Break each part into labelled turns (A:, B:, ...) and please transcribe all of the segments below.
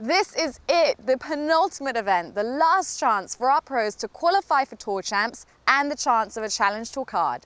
A: This is it, the penultimate event, the last chance for our pros to qualify for Tour Champs and the chance of a Challenge Tour card.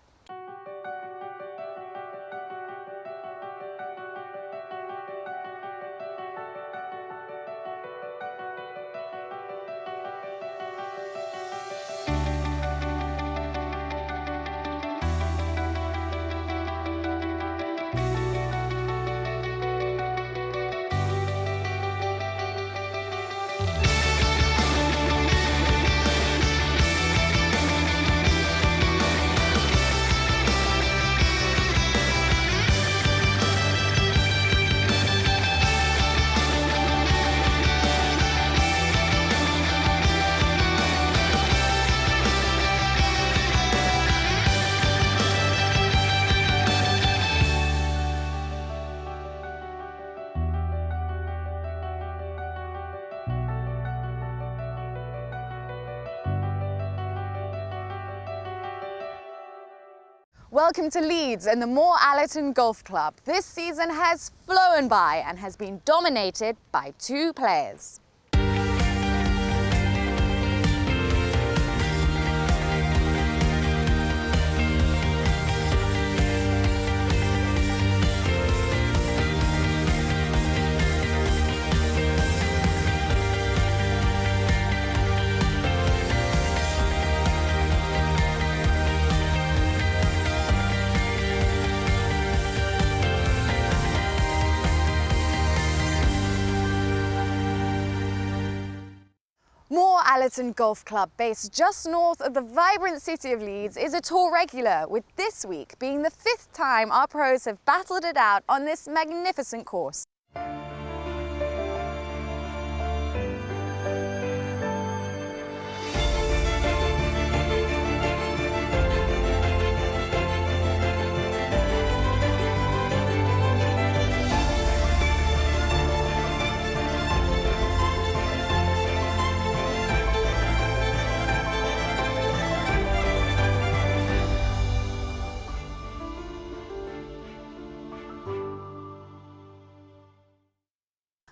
A: Welcome to Leeds and the Moor Allerton Golf Club. This season has flown by and has been dominated by two players. Moor Allerton Golf Club, based just north of the vibrant city of Leeds, is a tour regular, with this week being the 5th time our pros have battled it out on this magnificent course.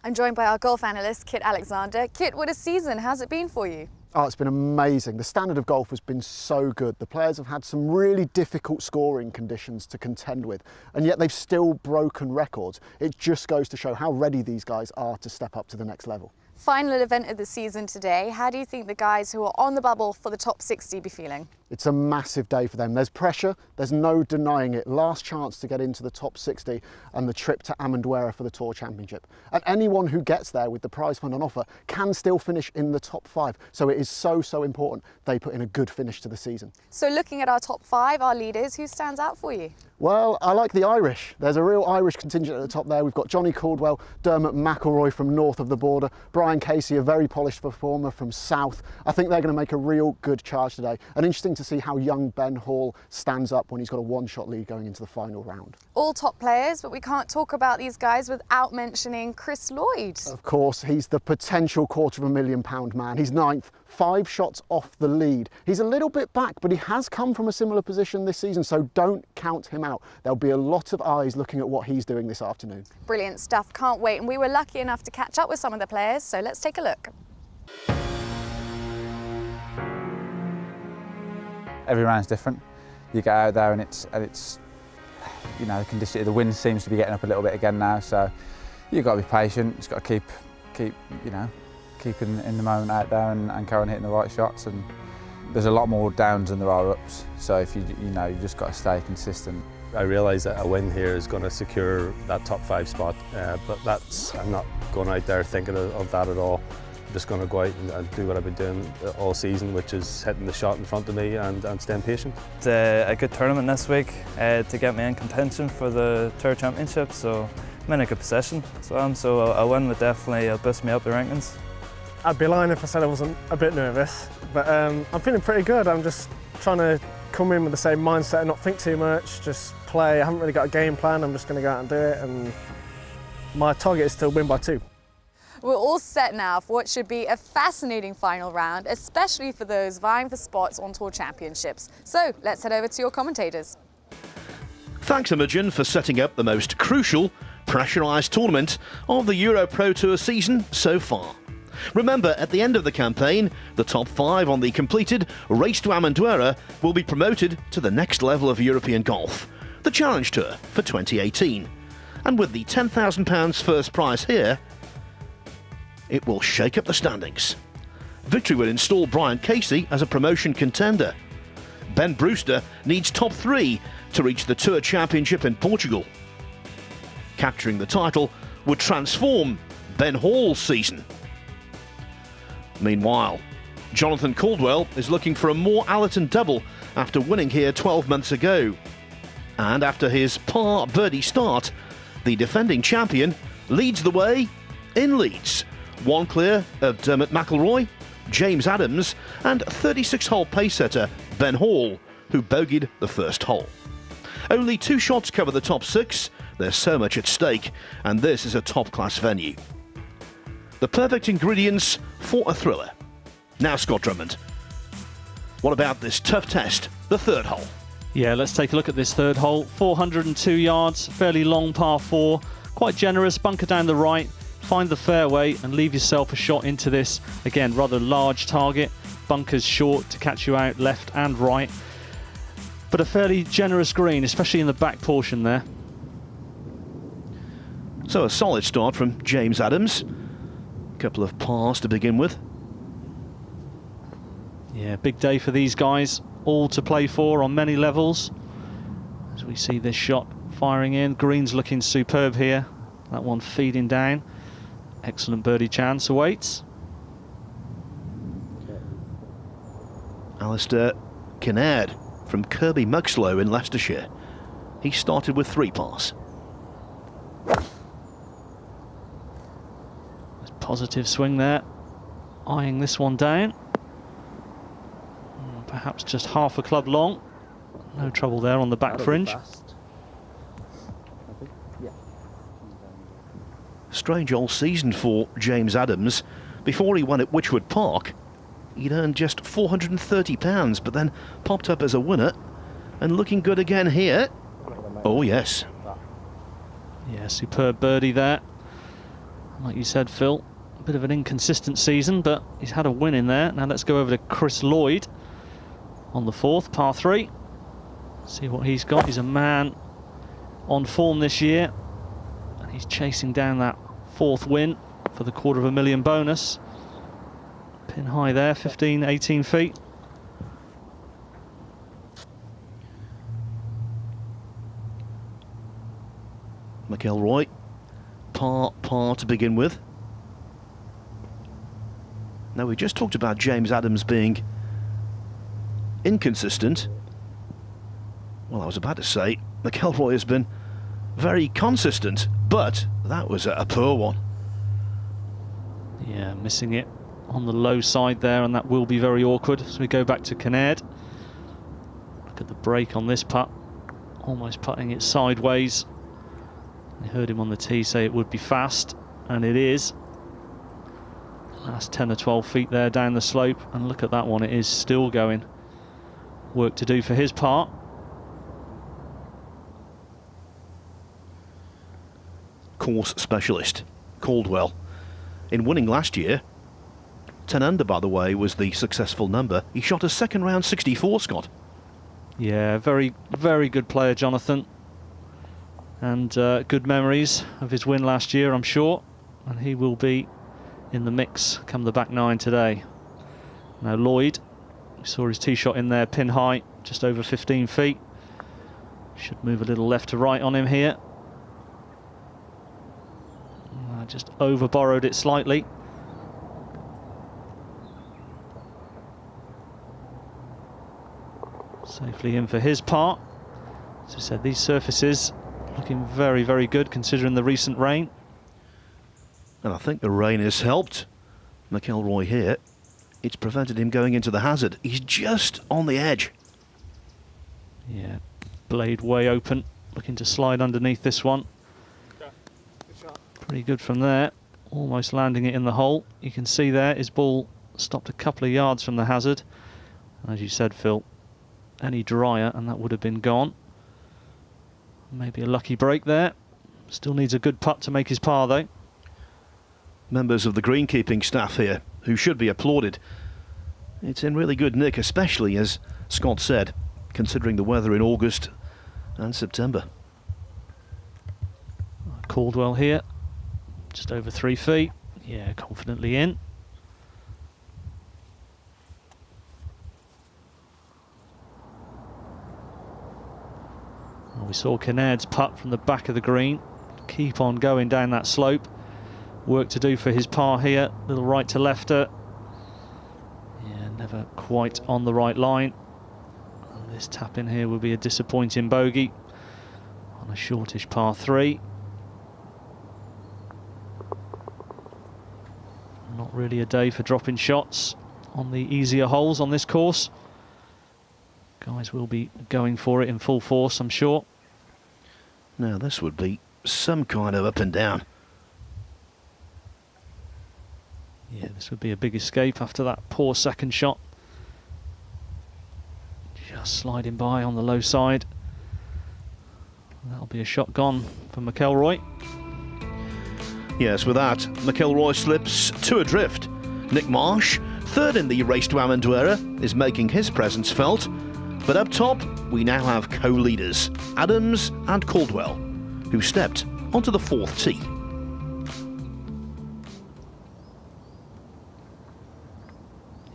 A: I'm joined by our golf analyst, Kit Alexander. Kit, what a season. How's it been for you?
B: Oh, it's been amazing. The standard of golf has been so good. The players have had some really difficult scoring conditions to contend with, and yet they've still broken records. It just goes to show how ready these guys are to step up to the next level.
A: Final event of the season today. How do you think the guys who are on the bubble for the top 60 be feeling?
B: It's a massive day for them. There's pressure, there's no denying it. Last chance to get into the top 60 and the trip to Amendoira for the Tour Championship. And anyone who gets there with the prize fund on offer can still finish in the top 5. So it is so important they put in a good finish to the season.
A: So looking at our top 5, our leaders, who stands out for you?
B: Well, I like the Irish. There's a real Irish contingent at the top there. We've got Johnny Caldwell, Dermot McIlroy from north of the border, Brian Casey, a very polished performer from south. I think they're going to make a real good charge today. And interesting to see how young Ben Hall stands up when he's got a one-shot lead going into the final round.
A: All top players, but we can't talk about these guys without mentioning Chris Lloyd.
B: Of course, he's the potential £250,000 man. He's 9th, 5 shots off the lead. He's a little bit back, but he has come from a similar position this season, so don't count him out. There'll be a lot of eyes looking at what he's doing this afternoon.
A: Brilliant stuff, can't wait. And we were lucky enough to catch up with some of the players, so let's take a look.
C: Every round's different. You get out there and it's you know, the condition, the wind seems to be getting up a little bit again now, so you've got to be patient. Just got to keep in the moment out there and carry on hitting the right shots. And there's a lot more downs than there are ups, so if you just got to stay consistent.
D: I realise that a win here is going to secure that top 5 spot, but I'm not going out there thinking of that at all. I'm just going to go out and do what I've been doing all season, which is hitting the shot in front of me and staying patient.
E: It's a good tournament this week to get me in contention for the Tour Championship, so I'm in a good position. So a win would definitely boost me up the rankings.
F: I'd be lying if I said I wasn't a bit nervous, but I'm feeling pretty good. I'm just trying to come in with the same mindset and not think too much, just play. I haven't really got a game plan, I'm just going to go out and do it, and my target is to win by 2.
A: We're all set now for what should be a fascinating final round, especially for those vying for spots on Tour Championships. So let's head over to your commentators.
G: Thanks, Imogen, for setting up the most crucial pressurised tournament of the EuroPro Tour season so far. Remember, at the end of the campaign, the top 5 on the completed Race to Amendoira will be promoted to the next level of European golf, the Challenge Tour for 2018. And with the £10,000 first prize here, it will shake up the standings. Victory would install Brian Casey as a promotion contender. Ben Brewster needs top 3 to reach the Tour Championship in Portugal. Capturing the title would transform Ben Hall's season. Meanwhile, Jonathan Caldwell is looking for a Moor Allerton double after winning here 12 months ago. And after his par birdie start, the defending champion leads the way in Leeds. One clear of Dermot McIlroy, James Adams and 36-hole pace setter Ben Hall, who bogeyed the first hole. Only 2 shots cover the top 6. There's so much at stake, and this is a top-class venue. The perfect ingredients for a thriller. Now, Scott Drummond, what about this tough test, the 3rd hole?
H: Yeah, let's take a look at this 3rd hole. 402 yards, fairly long par 4, quite generous, bunker down the right, find the fairway and leave yourself a shot into this, again, rather large target, bunkers short to catch you out left and right, but a fairly generous green, especially in the back portion there.
G: So a solid start from James Adams. A couple of pars to begin with.
H: Yeah, big day for these guys, all to play for on many levels. As we see this shot firing in, green's looking superb here. That one feeding down. Excellent birdie chance awaits.
G: Alistair Kinnaird from Kirby Muxloe in Leicestershire. He started with 3 pars.
H: Positive swing there, eyeing this one down. Perhaps just half a club long. No trouble there on the back fringe.
G: Strange old season for James Adams. Before he won at Wychwood Park, he'd earned just £430, but then popped up as a winner and looking good again here. Oh yes.
H: Yeah, superb birdie there. Like you said, Phil, a bit of an inconsistent season, but he's had a win in there. Now let's go over to Chris Lloyd on the 4th, par 3. See what he's got. He's a man on form this year, and he's chasing down that 4th win for the £250,000 bonus. Pin high there, 15, 18 feet.
G: McIlroy, par to begin with. Now, we just talked about James Adams being inconsistent. Well, I was about to say McIlroy has been very consistent, but that was a poor one.
H: Yeah, missing it on the low side there, and that will be very awkward. So we go back to Kinnaird. Look at the break on this putt, almost putting it sideways. I heard him on the tee say it would be fast, and it is. Last 10 or 12 feet there down the slope, and look at that one, it is still going. Work to do for his part.
G: Course specialist Caldwell, in winning last year, 10 under by the way was the successful number. He shot a 2nd round 64, Scott.
H: Yeah, very, very good player, Jonathan. And good memories of his win last year, I'm sure. And he will be in the mix come the back 9 today. Now Lloyd, we saw his tee shot in there, pin high, just over 15 feet. Should move a little left to right on him here. Just over borrowed it slightly. Safely in for his part. As I said, these surfaces looking very, very good considering the recent rain.
G: And I think the rain has helped McIlroy here. It's prevented him going into the hazard. He's just on the edge.
H: Yeah, blade way open, looking to slide underneath this one. Pretty good from there, almost landing it in the hole. You can see there his ball stopped a couple of yards from the hazard. As you said, Phil, any drier and that would have been gone. Maybe a lucky break there. Still needs a good putt to make his par though.
G: Members of the greenkeeping staff here, who should be applauded. It's in really good nick, especially, as Scott said, considering the weather in August and September.
H: Caldwell here, just over 3 feet. Yeah, confidently in. Well, we saw Kinnairds putt from the back of the green. Keep on going down that slope. Work to do for his par here. Little right to lefter. Yeah, never quite on the right line. And this tap in here will be a disappointing bogey on a shortish par 3. Not really a day for dropping shots on the easier holes on this course. Guys will be going for it in full force, I'm sure.
G: Now this would be some kind of up and down.
H: Yeah, this would be a big escape after that poor second shot. Just sliding by on the low side. That'll be a shot gone for McElroy.
G: Yes, with that, McIlroy slips 2 adrift. Nick Marsh, third in the race to Amendoira, is making his presence felt. But up top, we now have co-leaders, Adams and Caldwell, who stepped onto the 4th tee.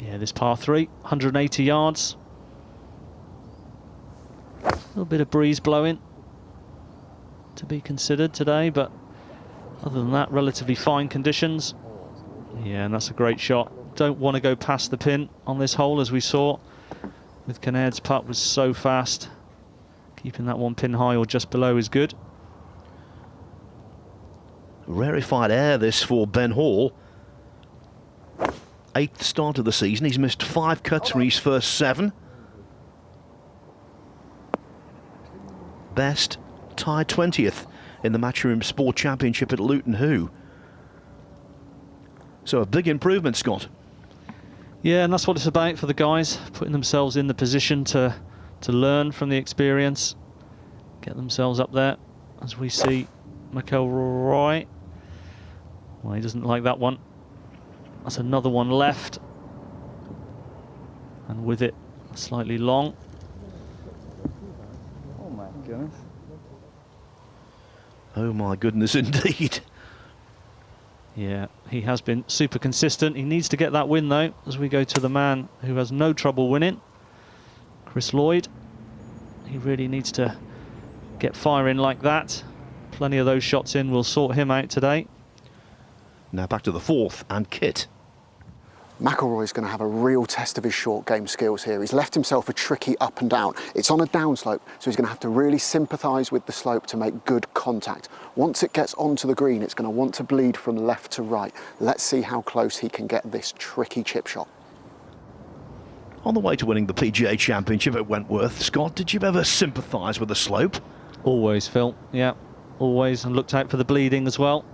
H: Yeah, this par 3, 180 yards. A little bit of breeze blowing to be considered today, but other than that, relatively fine conditions. Yeah, and that's a great shot. Don't want to go past the pin on this hole, as we saw with Kinnairds' putt was so fast. Keeping that one pin high or just below is good.
G: Rarefied air this for Ben Hall. 8th start of the season. He's missed 5 cuts from his first 7. Best tied 20th in the Matchroom Sport Championship at Luton Hoo. So a big improvement, Scott.
H: Yeah, and that's what it's about for the guys, putting themselves in the position to learn from the experience, get themselves up there. As we see McElroy, well, he doesn't like that one. That's another one left, and with it slightly long.
E: Oh my goodness.
G: Oh my goodness indeed.
H: Yeah, he has been super consistent. He needs to get that win though, as we go to the man who has no trouble winning, Chris Lloyd. He really needs to get firing like that. Plenty of those shots in will sort him out today.
G: Now back to the 4th and Kit.
B: McIlroy's going to have a real test of his short game skills here. He's left himself a tricky up and down. It's on a downslope, so he's going to have to really sympathise with the slope to make good contact. Once it gets onto the green, it's going to want to bleed from left to right. Let's see how close he can get this tricky chip shot.
G: On the way to winning the PGA Championship at Wentworth, Scott, did you ever sympathise with the slope?
H: Always, Phil. Yeah, always, and looked out for the bleeding as well.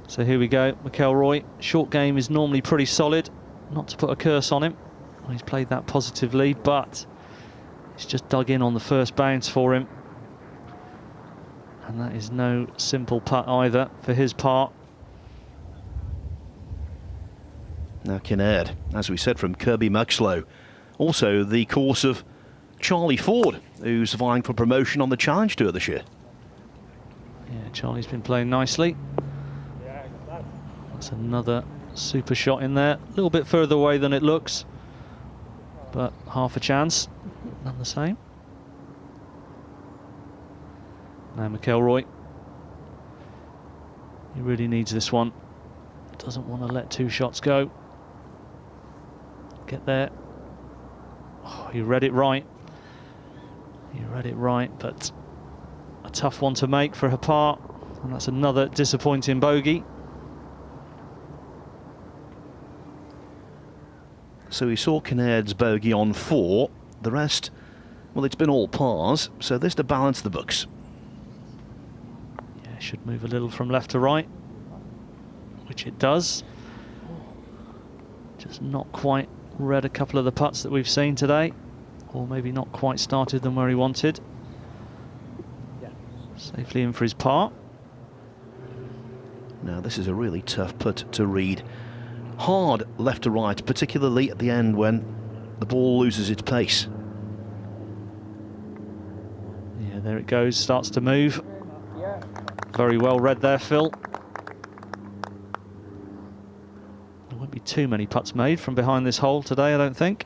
H: So here we go, McElroy. Short game is normally pretty solid. Not to put a curse on him. Well, he's played that positively, but he's just dug in on the first bounce for him. And that is no simple putt either for his part.
G: Now Kinnaird, as we said, from Kirby Muxloe. Also the course of Charlie Ford, who's vying for promotion on the Challenge Tour this year.
H: Yeah, Charlie's been playing nicely. That's another super shot in there. A little bit further away than it looks, but half a chance, none the same. Now McElroy. He really needs this one. Doesn't want to let 2 shots go. Get there. Oh, he read it right. He read it right, but a tough one to make for her part. And that's another disappointing bogey.
G: So we saw Kinnairds bogey on 4. The rest, well, it's been all pars, so this to balance the books.
H: Yeah, should move a little from left to right, which it does. Just not quite read a couple of the putts that we've seen today, or maybe not quite started them where he wanted. Safely in for his par.
G: Now this is a really tough putt to read. Hard left to right, particularly at the end when the ball loses its pace.
H: Yeah, there it goes, starts to move. Very well read there, Phil. There won't be too many putts made from behind this hole today, I don't think.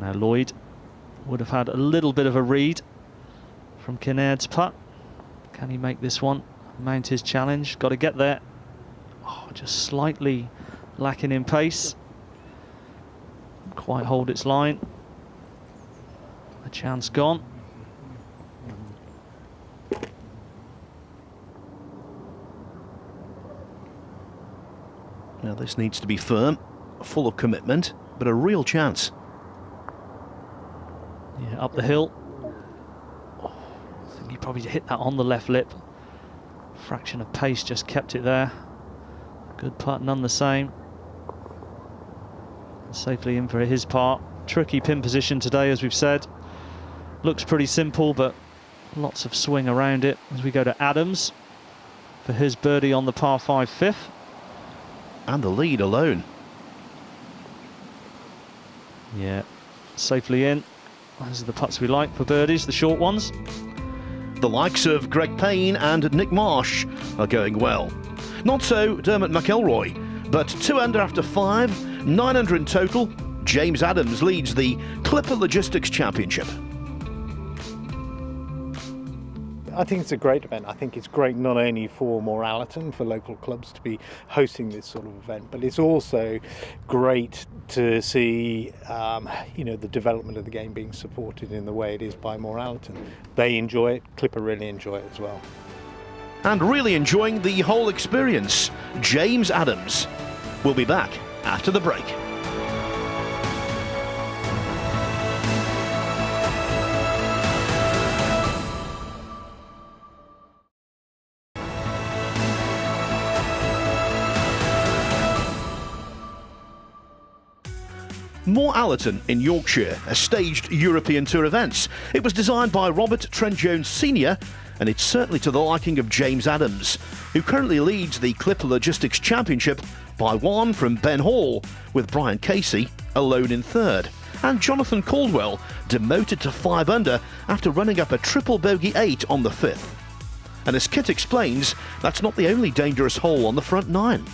H: Now Lloyd would have had a little bit of a read from Kinnairds' putt. Can he make this one? Mount his challenge, got to get there. Oh, just slightly lacking in pace. Quite hold its line. A chance gone.
G: Now this needs to be firm, full of commitment, but a real chance.
H: Yeah, up the hill. Oh, I think he probably hit that on the left lip. Fraction of pace just kept it there. Good putt, none the same. Safely in for his part. Tricky pin position today, as we've said. Looks pretty simple, but lots of swing around it. As we go to Adams for his birdie on the par 5 fifth.
G: And the lead alone.
H: Yeah, safely in. Those are the putts we like for birdies, the short ones.
G: The likes of Greg Payne and Nick Marsh are going well. Not so Dermot McElroy, but 2 under after 5, 9 under in total. James Adams leads the Clipper Logistics Championship.
I: I think it's a great event. I think it's great not only for Moor Allerton, for local clubs to be hosting this sort of event, but it's also great to see the development of the game being supported in the way it is by Moor Allerton. They enjoy it, Clipper really enjoy it as well.
G: And really enjoying the whole experience, James Adams. We'll be back after the break. Moor Allerton in Yorkshire has staged European Tour events. It was designed by Robert Trent Jones Sr. and it's certainly to the liking of James Adams, who currently leads the Clipper Logistics Championship by 1 from Ben Hall, with Brian Casey alone in 3rd. And Jonathan Caldwell demoted to 5 under after running up a triple bogey 8 on the 5th. And as Kit explains, that's not the only dangerous hole on the front 9.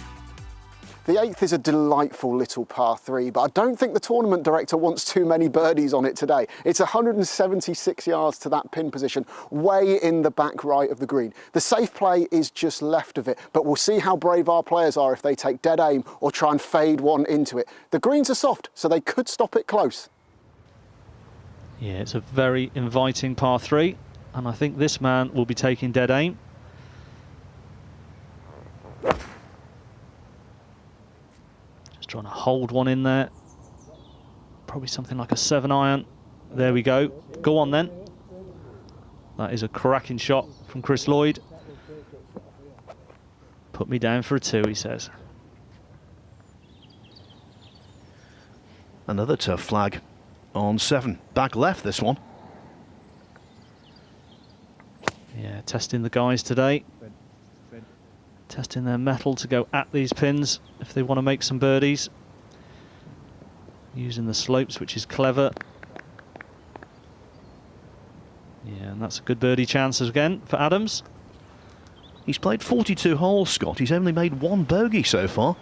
B: The 8th is a delightful little par 3, but I don't think the tournament director wants too many birdies on it today. It's 176 yards to that pin position, way in the back right of the green. The safe play is just left of it, but we'll see how brave our players are if they take dead aim or try and fade one into it. The greens are soft, so they could stop it close.
H: Yeah, it's a very inviting par 3, and I think this man will be taking dead aim. Trying to hold one in there. Probably something like a 7-iron. There we go. Go on then. That is a cracking shot from Chris Lloyd. Put me down for a 2, he says.
G: Another tough flag on 7. Back left, this one.
H: Yeah, testing the guys today. Testing their mettle to go at these pins if they want to make some birdies. Using the slopes, which is clever. Yeah, and that's a good birdie chance again for Adams.
G: He's played 42 holes, Scott. He's only made 1 bogey so far.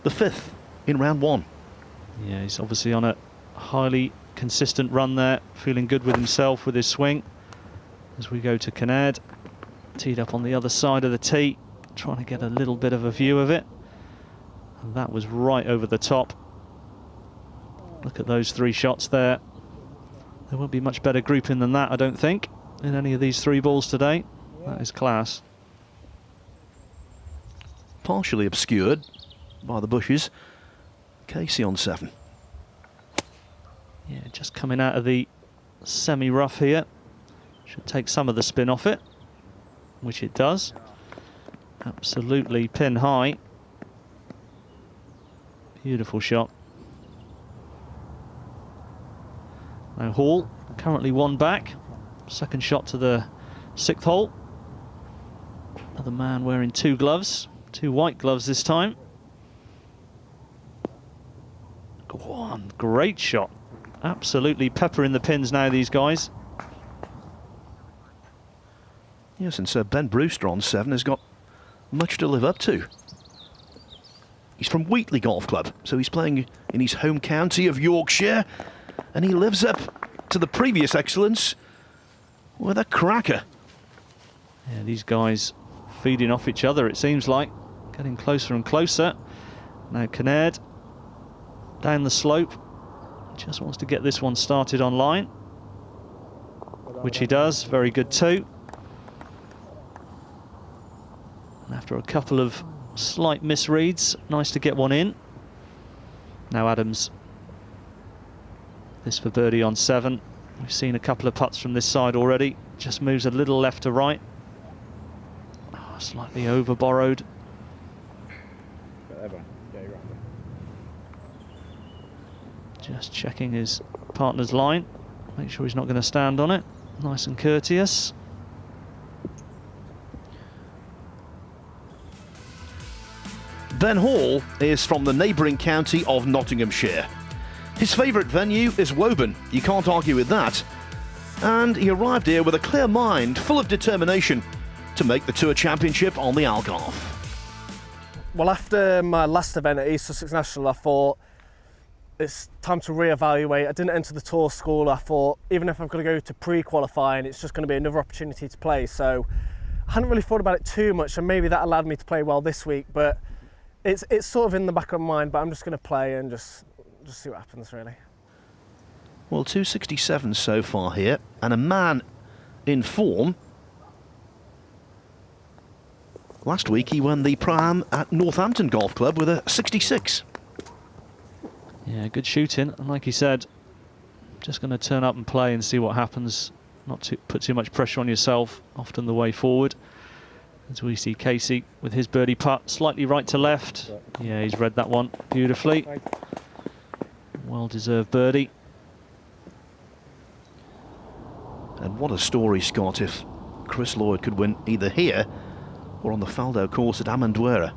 G: The 5th in round 1.
H: Yeah, he's obviously on a highly consistent run there. Feeling good with himself with his swing. As we go to Kinnaird. Teed up on the other side of the tee. Trying to get a little bit of a view of it. And that was right over the top. Look at those 3 shots there. There won't be much better grouping than that, I don't think, in any of these 3 balls today. That is class.
G: Partially obscured by the bushes. Casey on 7.
H: Yeah, just coming out of the semi-rough here. Should take some of the spin off it, which it does. Absolutely pin high. Beautiful shot. Now Hall, currently 1 back. Second shot to the 6th hole. Another man wearing 2 gloves, 2 white gloves this time. Go on, great shot. Absolutely peppering the pins now, these guys.
G: Yes, and Sir Ben Brewster on 7 has got much to live up to. He's from Wheatley Golf Club, so he's playing in his home county of Yorkshire, and he lives up to the previous excellence with a cracker.
H: Yeah, these guys feeding off each other, it seems like. Getting closer and closer. Now Kinnaird down the slope. Just wants to get this one started on line, which he does. Very good too. And after a couple of slight misreads, nice to get one in. Now Adams. This for birdie on 7. We've seen a couple of putts from this side already. Just moves a little left to right. Oh, slightly over borrowed. Just checking his partner's line. Make sure he's not going to stand on it. Nice and courteous.
G: Ben Hall is from the neighbouring county of Nottinghamshire. His favourite venue is Woburn, you can't argue with that. And he arrived here with a clear mind, full of determination to make the Tour Championship on the Algarve.
F: Well, after my last event at East Sussex National, I thought it's time to reevaluate. I didn't enter the tour school. I thought even if I'm going to go to pre-qualifying, it's just going to be another opportunity to play. So I hadn't really thought about it too much, and maybe that allowed me to play well this week. But it's sort of in the back of my mind. But I'm just going to play and just see what happens, really.
G: Well, 267 so far here, and a man in form. Last week he won the Pro-Am at Northampton Golf Club with a 66.
H: Yeah, good shooting, and like he said, just going to turn up and play and see what happens. Not to put too much pressure on yourself, often the way forward. As we see Casey with his birdie putt, slightly right to left. Yeah, he's read that one beautifully. Well-deserved birdie.
G: And what a story, Scott, if Chris Lloyd could win either here or on the Faldo course at Amendoira,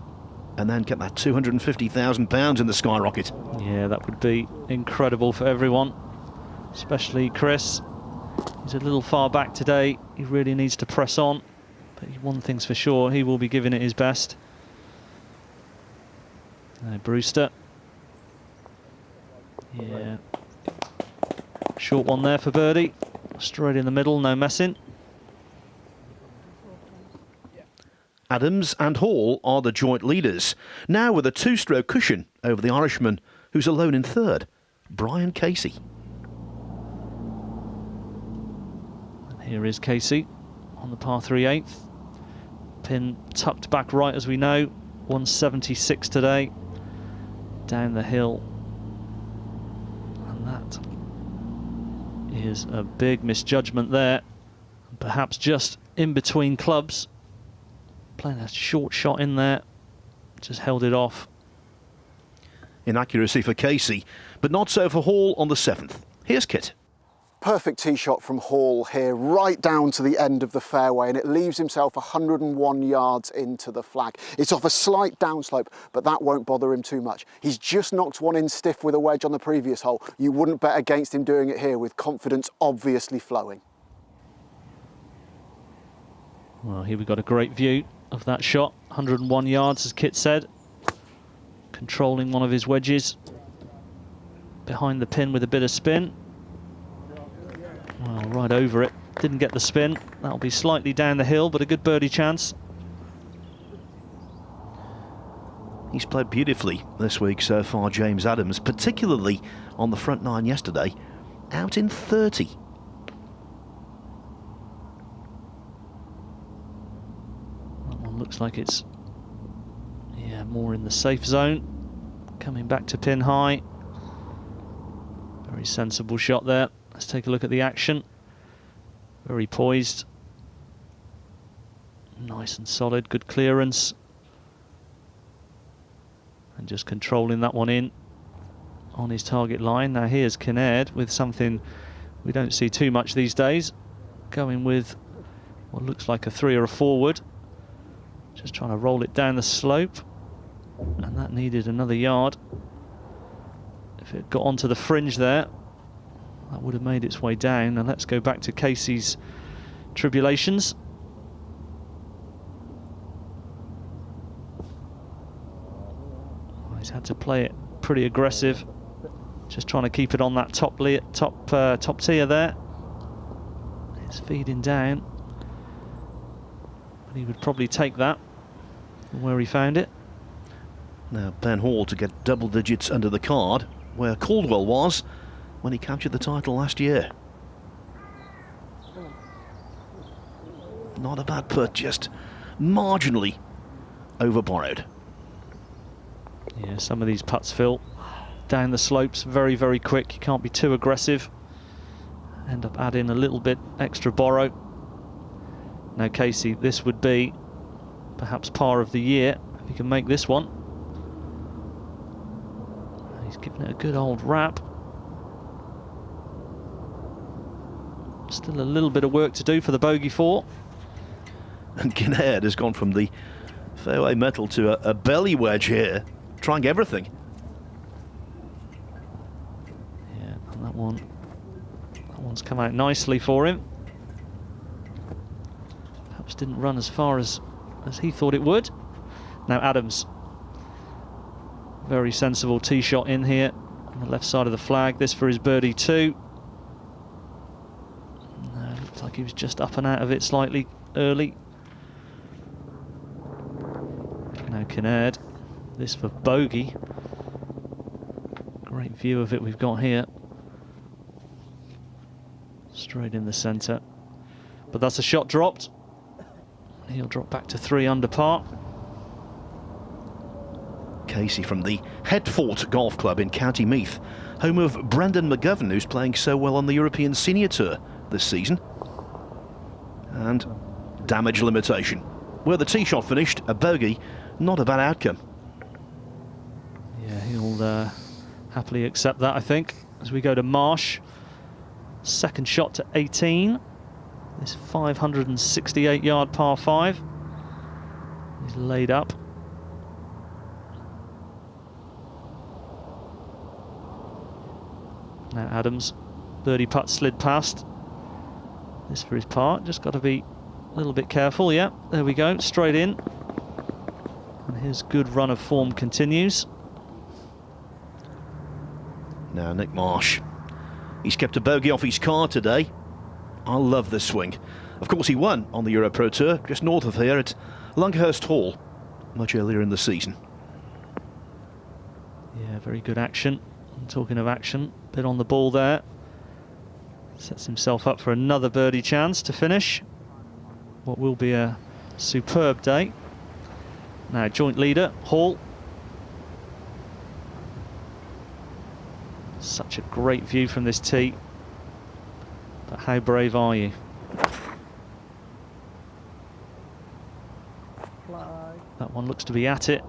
G: and then get that £250,000 in the skyrocket.
H: Yeah, that would be incredible for everyone, especially Chris. He's a little far back today. He really needs to press on. But one thing's for sure, he will be giving it his best. Brewster. Yeah. Short one there for birdie. Straight in the middle, no messing.
G: Adams and Hall are the joint leaders, now with a 2-stroke cushion over the Irishman, who's alone in third, Brian Casey.
H: And here is Casey on the par 3 8th. Pin tucked back right, as we know. 176 today. Down the hill. And that is a big misjudgment there. Perhaps just in between clubs. Playing a short shot in there, just held it off.
G: Inaccuracy for Casey, but not so for Hall on the 7th. Here's Kit.
B: Perfect tee shot from Hall here, right down to the end of the fairway, and it leaves himself 101 yards into the flag. It's off a slight downslope, but that won't bother him too much. He's just knocked one in stiff with a wedge on the previous hole. You wouldn't bet against him doing it here, with confidence obviously flowing.
H: Well, here we've got a great view of that shot. 101 yards, as Kit said. Controlling one of his wedges. Behind the pin with a bit of spin. Well, right over it. Didn't get the spin. That'll be slightly down the hill, but a good birdie chance.
G: He's played beautifully this week so far, James Adams, particularly on the front 9 yesterday, out in 30.
H: That one looks like it's, yeah, more in the safe zone. Coming back to pin high. Very sensible shot there. Let's take a look at the action. Very poised. Nice and solid, good clearance. And just controlling that one in on his target line. Now here's Kinnaird with something we don't see too much these days. Going with what looks like a 3 or a 4 wood. Just trying to roll it down the slope, and that needed another yard. If it got onto the fringe there, that would have made its way down. And let's go back to Casey's tribulations. He's had to play it pretty aggressive, just trying to keep it on that top tier there. It's feeding down, but he would probably take that from where he found it.
G: Now Ben Hall to get double digits under the card, where Caldwell was when he captured the title last year. Not a bad putt, just marginally over borrowed.
H: Yeah, some of these putts, Phil, down the slopes, very, very quick. You can't be too aggressive. End up adding a little bit extra borrow. Now, Casey, this would be perhaps par of the year if he can make this one. He's given it a good old wrap. Still a little bit of work to do for the bogey four.
G: And Kinnaird has gone from the fairway metal to a belly wedge here, trying everything.
H: Yeah, and that one's come out nicely for him. Perhaps didn't run as far as he thought it would. Now Adams, very sensible tee shot in here on the left side of the flag. This for his birdie too. No, looks like he was just up and out of it slightly early. Now Kinnaird, this for bogey. Great view of it we've got here. Straight in the centre. But that's a shot dropped. He'll drop back to 3 under par.
G: Casey from the Headfort Golf Club in County Meath, home of Brendan McGovern, who's playing so well on the European Senior Tour this season. And damage limitation. Where the tee shot finished, a bogey, not a bad outcome.
H: Yeah, he'll happily accept that, I think, as we go to Marsh. Second shot to 18. This 568-yard par 5. He's laid up. Now Adams, birdie putt slid past. This for his par, just got to be a little bit careful. Yeah, there we go, straight in. And his good run of form continues.
G: Now Nick Marsh, he's kept a bogey off his card today. I love this swing. Of course he won on the EuroPro Tour just north of here at Lunghurst Hall much earlier in the season.
H: Yeah, very good action. And talking of action, bit on the ball there. Sets himself up for another birdie chance to finish what will be a superb day. Now joint leader, Hall. Such a great view from this tee. But how brave are you? That one looks to be at it.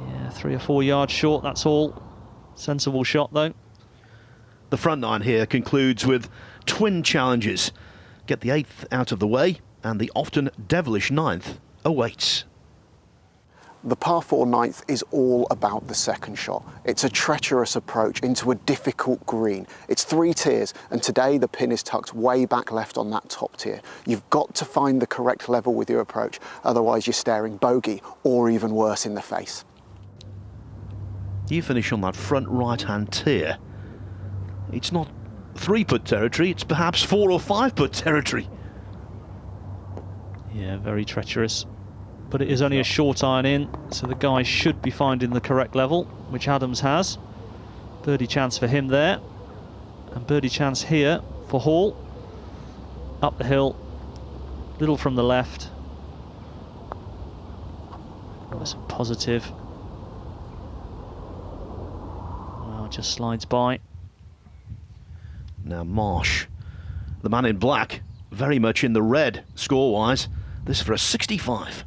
H: Yeah, 3 or 4 yards short, that's all. Sensible shot though.
G: The front nine here concludes with twin challenges. Get the 8th out of the way, and the often devilish 9th awaits.
B: The par 4 9th is all about the second shot. It's a treacherous approach into a difficult green. It's 3 tiers, and today the pin is tucked way back left on that top tier. You've got to find the correct level with your approach, otherwise you're staring bogey or even worse in the face.
G: You finish on that front right-hand tier. It's not 3-putt territory, it's perhaps 4 or 5-putt territory.
H: Yeah, very treacherous. But it is only a short iron in, so the guy should be finding the correct level, which Adams has. Birdie chance for him there. And birdie chance here for Hall. Up the hill, little from the left. That's a positive. Well, just slides by.
G: Now Marsh, the man in black, very much in the red score-wise. This for a 65.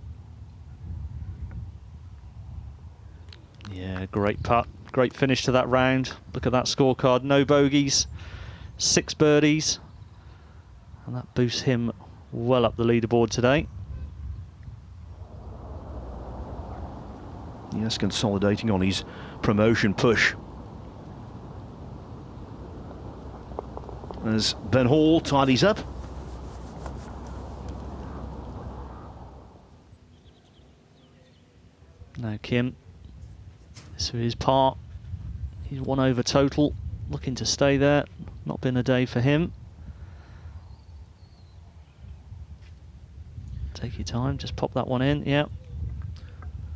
H: Yeah, great putt. Great finish to that round. Look at that scorecard. No bogeys, 6 birdies. And that boosts him well up the leaderboard today.
G: Yes, consolidating on his promotion push. As Ben Hall tidies up.
H: Now Kim, this is his part. He's 1 over total, looking to stay there. Not been a day for him. Take your time, just pop that one in, yeah.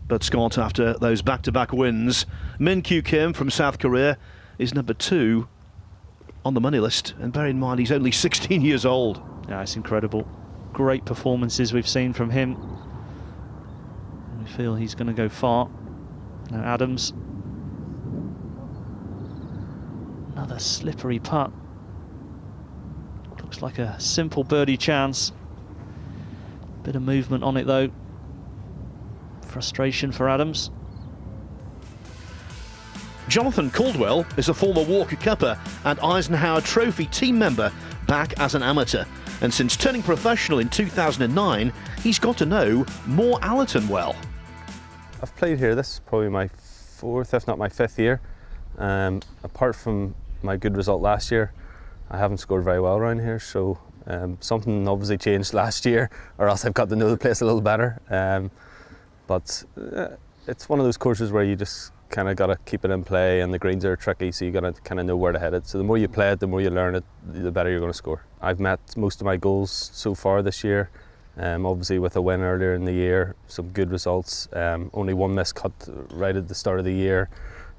G: But Scott, after those back-to-back wins, Min Kyu Kim from South Korea is number 2 on the money list. And bear in mind, he's only 16 years old.
H: Yeah, it's incredible. Great performances we've seen from him. We feel he's going to go far. Now Adams. Another slippery putt. Looks like a simple birdie chance. Bit of movement on it though. Frustration for Adams.
G: Jonathan Caldwell is a former Walker Cupper and Eisenhower Trophy team member back as an amateur. And since turning professional in 2009, he's got to know Moor Allerton well.
D: I've played here, this is probably my 4th, if not my 5th year. Apart from my good result last year, I haven't scored very well around here, so something obviously changed last year, or else I've got to know the place a little better. But it's one of those courses where you just kind of got to keep it in play, and the greens are tricky, so you got to kind of know where to hit it. So the more you play it, the more you learn it, the better you're going to score. I've met most of my goals so far this year. Obviously with a win earlier in the year, some good results. Only one missed cut right at the start of the year.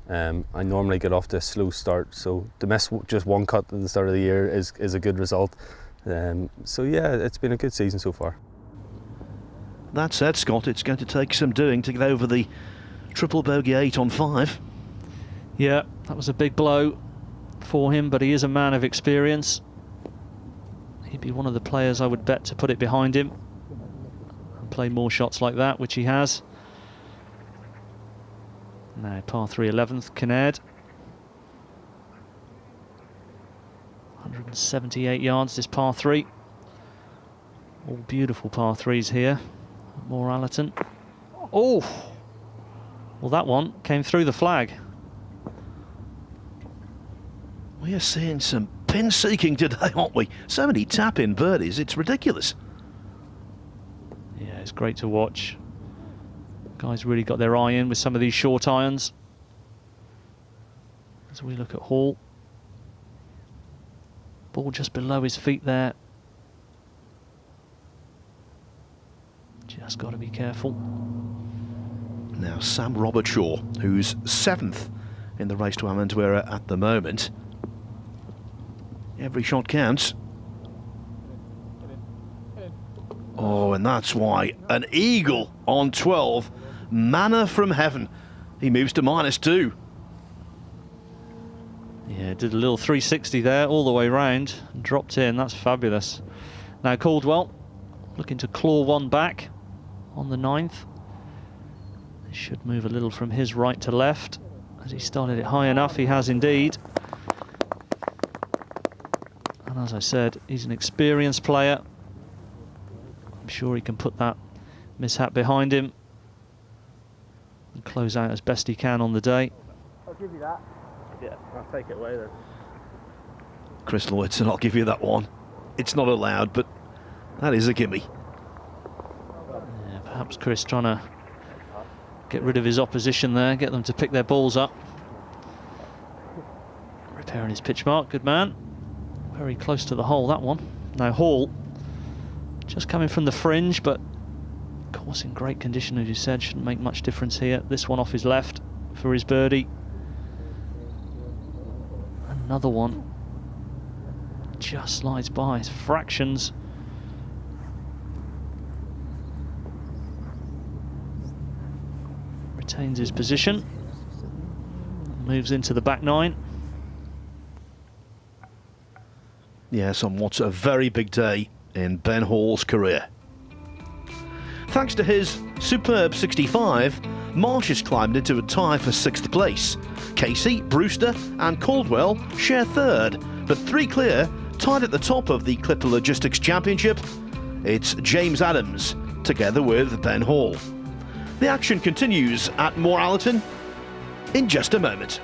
D: I normally get off to a slow start, so to miss just one cut at the start of the year is a good result. So yeah, it's been a good season so far.
G: That said, Scott, it's going to take some doing to get over the triple bogey 8 on 5.
H: Yeah, that was a big blow for him, but he is a man of experience. He'd be one of the players I would bet to put it behind him and play more shots like that, which he has. Now par 3 11th, Kinnaird. 178 yards this par 3. All beautiful par 3s here. Moor Allerton. Oh! Well, that one came through the flag.
G: We are seeing some pin seeking today, aren't we? So many tap-in birdies, it's ridiculous.
H: Yeah, it's great to watch. Guys really got their eye in with some of these short irons. As we look at Hall. Ball just below his feet there. Just got to be careful.
G: Now Sam Robertshaw, who's 7th in the race to Amantuera at the moment. Every shot counts. Oh, and that's why an eagle on 12. Manna from heaven. He moves to -2.
H: Yeah, did a little 360 there all the way round and dropped in. That's fabulous. Now Caldwell looking to claw one back on the 9th. He should move a little from his right to left. As he started it high enough, he has indeed. And as I said, he's an experienced player. I'm sure he can put that mishap behind him and close out as best he can on the day.
F: I'll give you that. Yeah, I'll take it away then.
G: Chris Lloydson, I'll give you that one. It's not allowed, but that is a gimme.
H: Yeah, perhaps Chris trying to get rid of his opposition there, get them to pick their balls up. Repairing his pitch mark, good man. Very close to the hole, that one. Now Hall, just coming from the fringe, but of course in great condition, as you said, shouldn't make much difference here. This one off his left for his birdie. Another one just slides by, it's fractions. Retains his position, moves into the back 9.
G: Yes, on what's a very big day in Ben Hall's career. Thanks to his superb 65, Marsh has climbed into a tie for 6th place. Casey, Brewster and Caldwell share 3rd, but 3 clear, tied at the top of the Clipper Logistics Championship. It's James Adams, together with Ben Hall. The action continues at Moor Allerton in just a moment.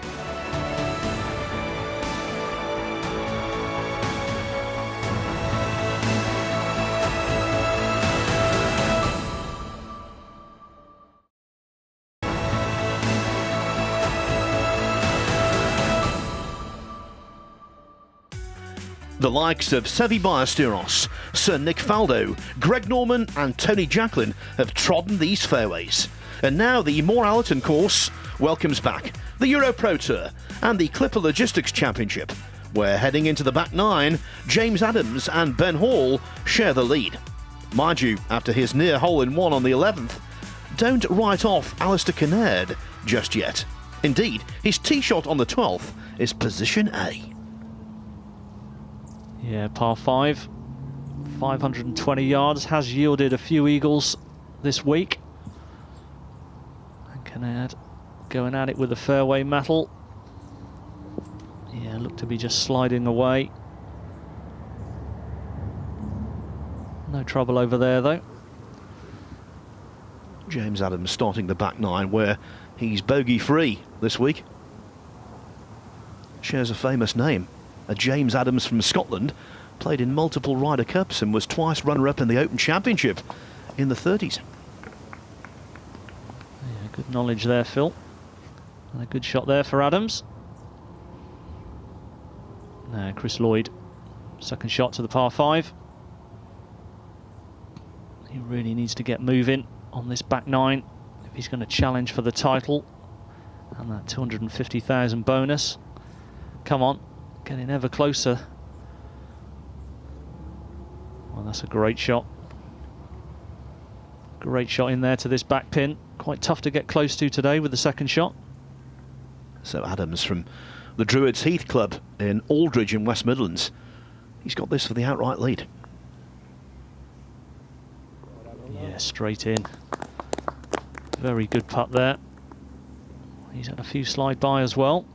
G: The likes of Sevi Ballesteros, Sir Nick Faldo, Greg Norman and Tony Jacklin have trodden these fairways. And now the Moor Allerton course welcomes back the EuroPro Tour and the Clipper Logistics Championship, where heading into the back nine, James Adams and Ben Hall share the lead. Mind you, after his near hole-in-one on the 11th, don't write off Alistair Kinnaird just yet. Indeed, his tee shot on the 12th is position A.
H: Yeah, par 5, 520 yards, has yielded a few eagles this week. And Kinnaird going at it with the fairway metal. Yeah, looked to be just sliding away. No trouble over there though.
G: James Adams starting the back nine, where he's bogey-free this week. Shares a famous name. A James Adams from Scotland, played in multiple Ryder Cups and was twice runner-up in the Open Championship in the 30s.
H: Yeah, good knowledge there, Phil. And a good shot there for Adams. Now Chris Lloyd, second shot to the par 5. He really needs to get moving on this back nine if he's going to challenge for the title and that 250,000 bonus. Come on. Getting ever closer. Well, that's a great shot. Great shot in there to this back pin. Quite tough to get close to today with the second shot.
G: So Adams from the Druids Heath Club in Aldridge in West Midlands. He's got this for the outright lead.
H: Yeah, straight in. Very good putt there. He's had a few slide by as well.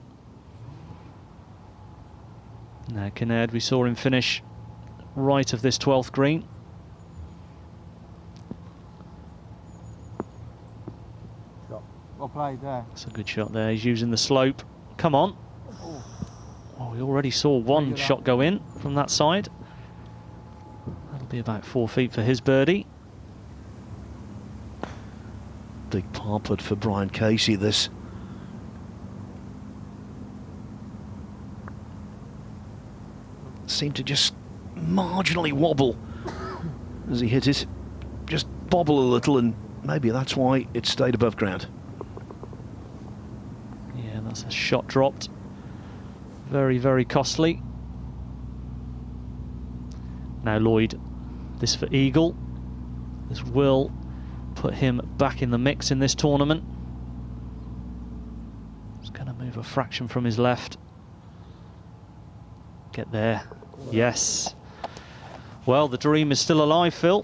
H: Now Kinnaird, we saw him finish right of this 12th green.
C: Well played there.
H: That's a good shot there. He's using the slope. Come on. Oh, we already saw one shot go in from that side. That'll be about 4 feet for his birdie.
G: Big par putt for Brian Casey, this. Seemed to just marginally wobble as he hit it. Just bobble a little, and maybe that's why it stayed above ground.
H: Yeah, that's a shot dropped. Very, very costly. Now Lloyd, this for eagle. This will put him back in the mix in this tournament. He's going to move a fraction from his left. Get there. Yes. Well, the dream is still alive, Phil.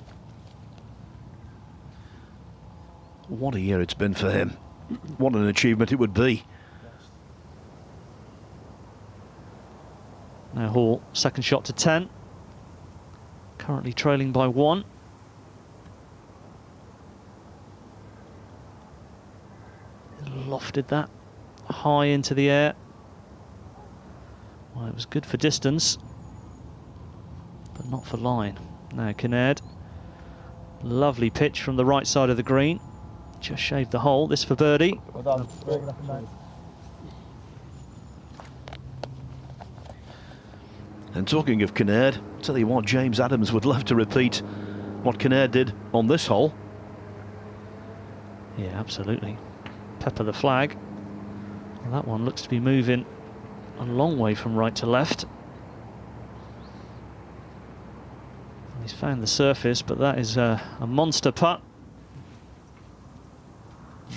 G: What a year it's been for him. What an achievement it would be.
H: Now Hall, second shot to 10. Currently trailing by 1. Lofted that high into the air. Well, it was good for distance, but not for line. Now Kinnaird, lovely pitch from the right side of the green. Just shaved the hole. This for birdie.
C: Well done.
G: And talking of Kinnaird, tell you what, James Adams would love to repeat what Kinnaird did on this hole.
H: Yeah, absolutely. Pepper the flag. Well, that one looks to be moving a long way from right to left. He's found the surface, but that is a monster putt.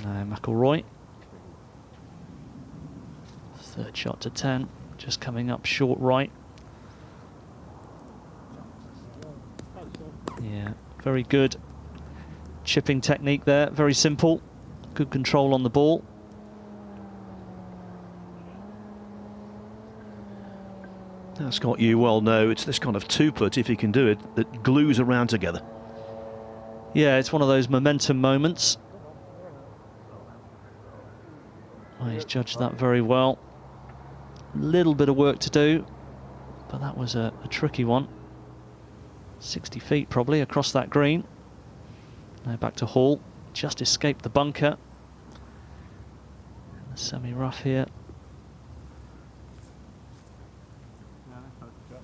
H: Now McIlroy. Third shot to 10, just coming up short right. Yeah, very good chipping technique there, very simple. Good control on the ball.
G: Now, Scott, you well know it's this kind of two-putt, if he can do it, that glues around together.
H: Yeah, it's one of those momentum moments. Oh, he's judged that very well. A little bit of work to do, but that was a tricky one. 60 feet probably across that green. Now back to Hall, just escaped the bunker. And the semi-rough here.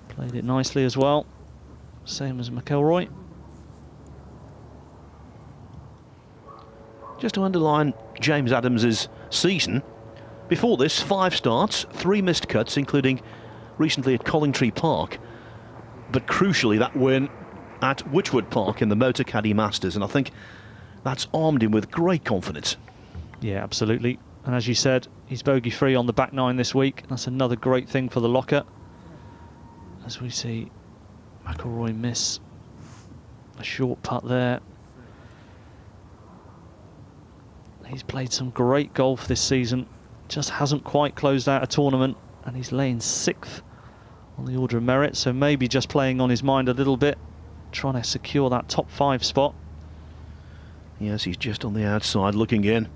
H: Played it nicely as well, same as McIlroy.
G: Just to underline James Adams's season, before this, 5 starts, 3 missed cuts, including recently at Collingtree Park, but crucially that win at Wychwood Park in the Motor Caddy Masters, and I think that's armed him with great confidence.
H: Yeah, absolutely. And as you said, he's bogey free on the back 9 this week. That's another great thing for the locker. As we see McIlroy miss a short putt there. He's played some great golf this season, just hasn't quite closed out a tournament, and he's laying 6th on the order of merit, so maybe just playing on his mind a little bit, trying to secure that top 5 spot.
G: Yes, he's just on the outside looking in.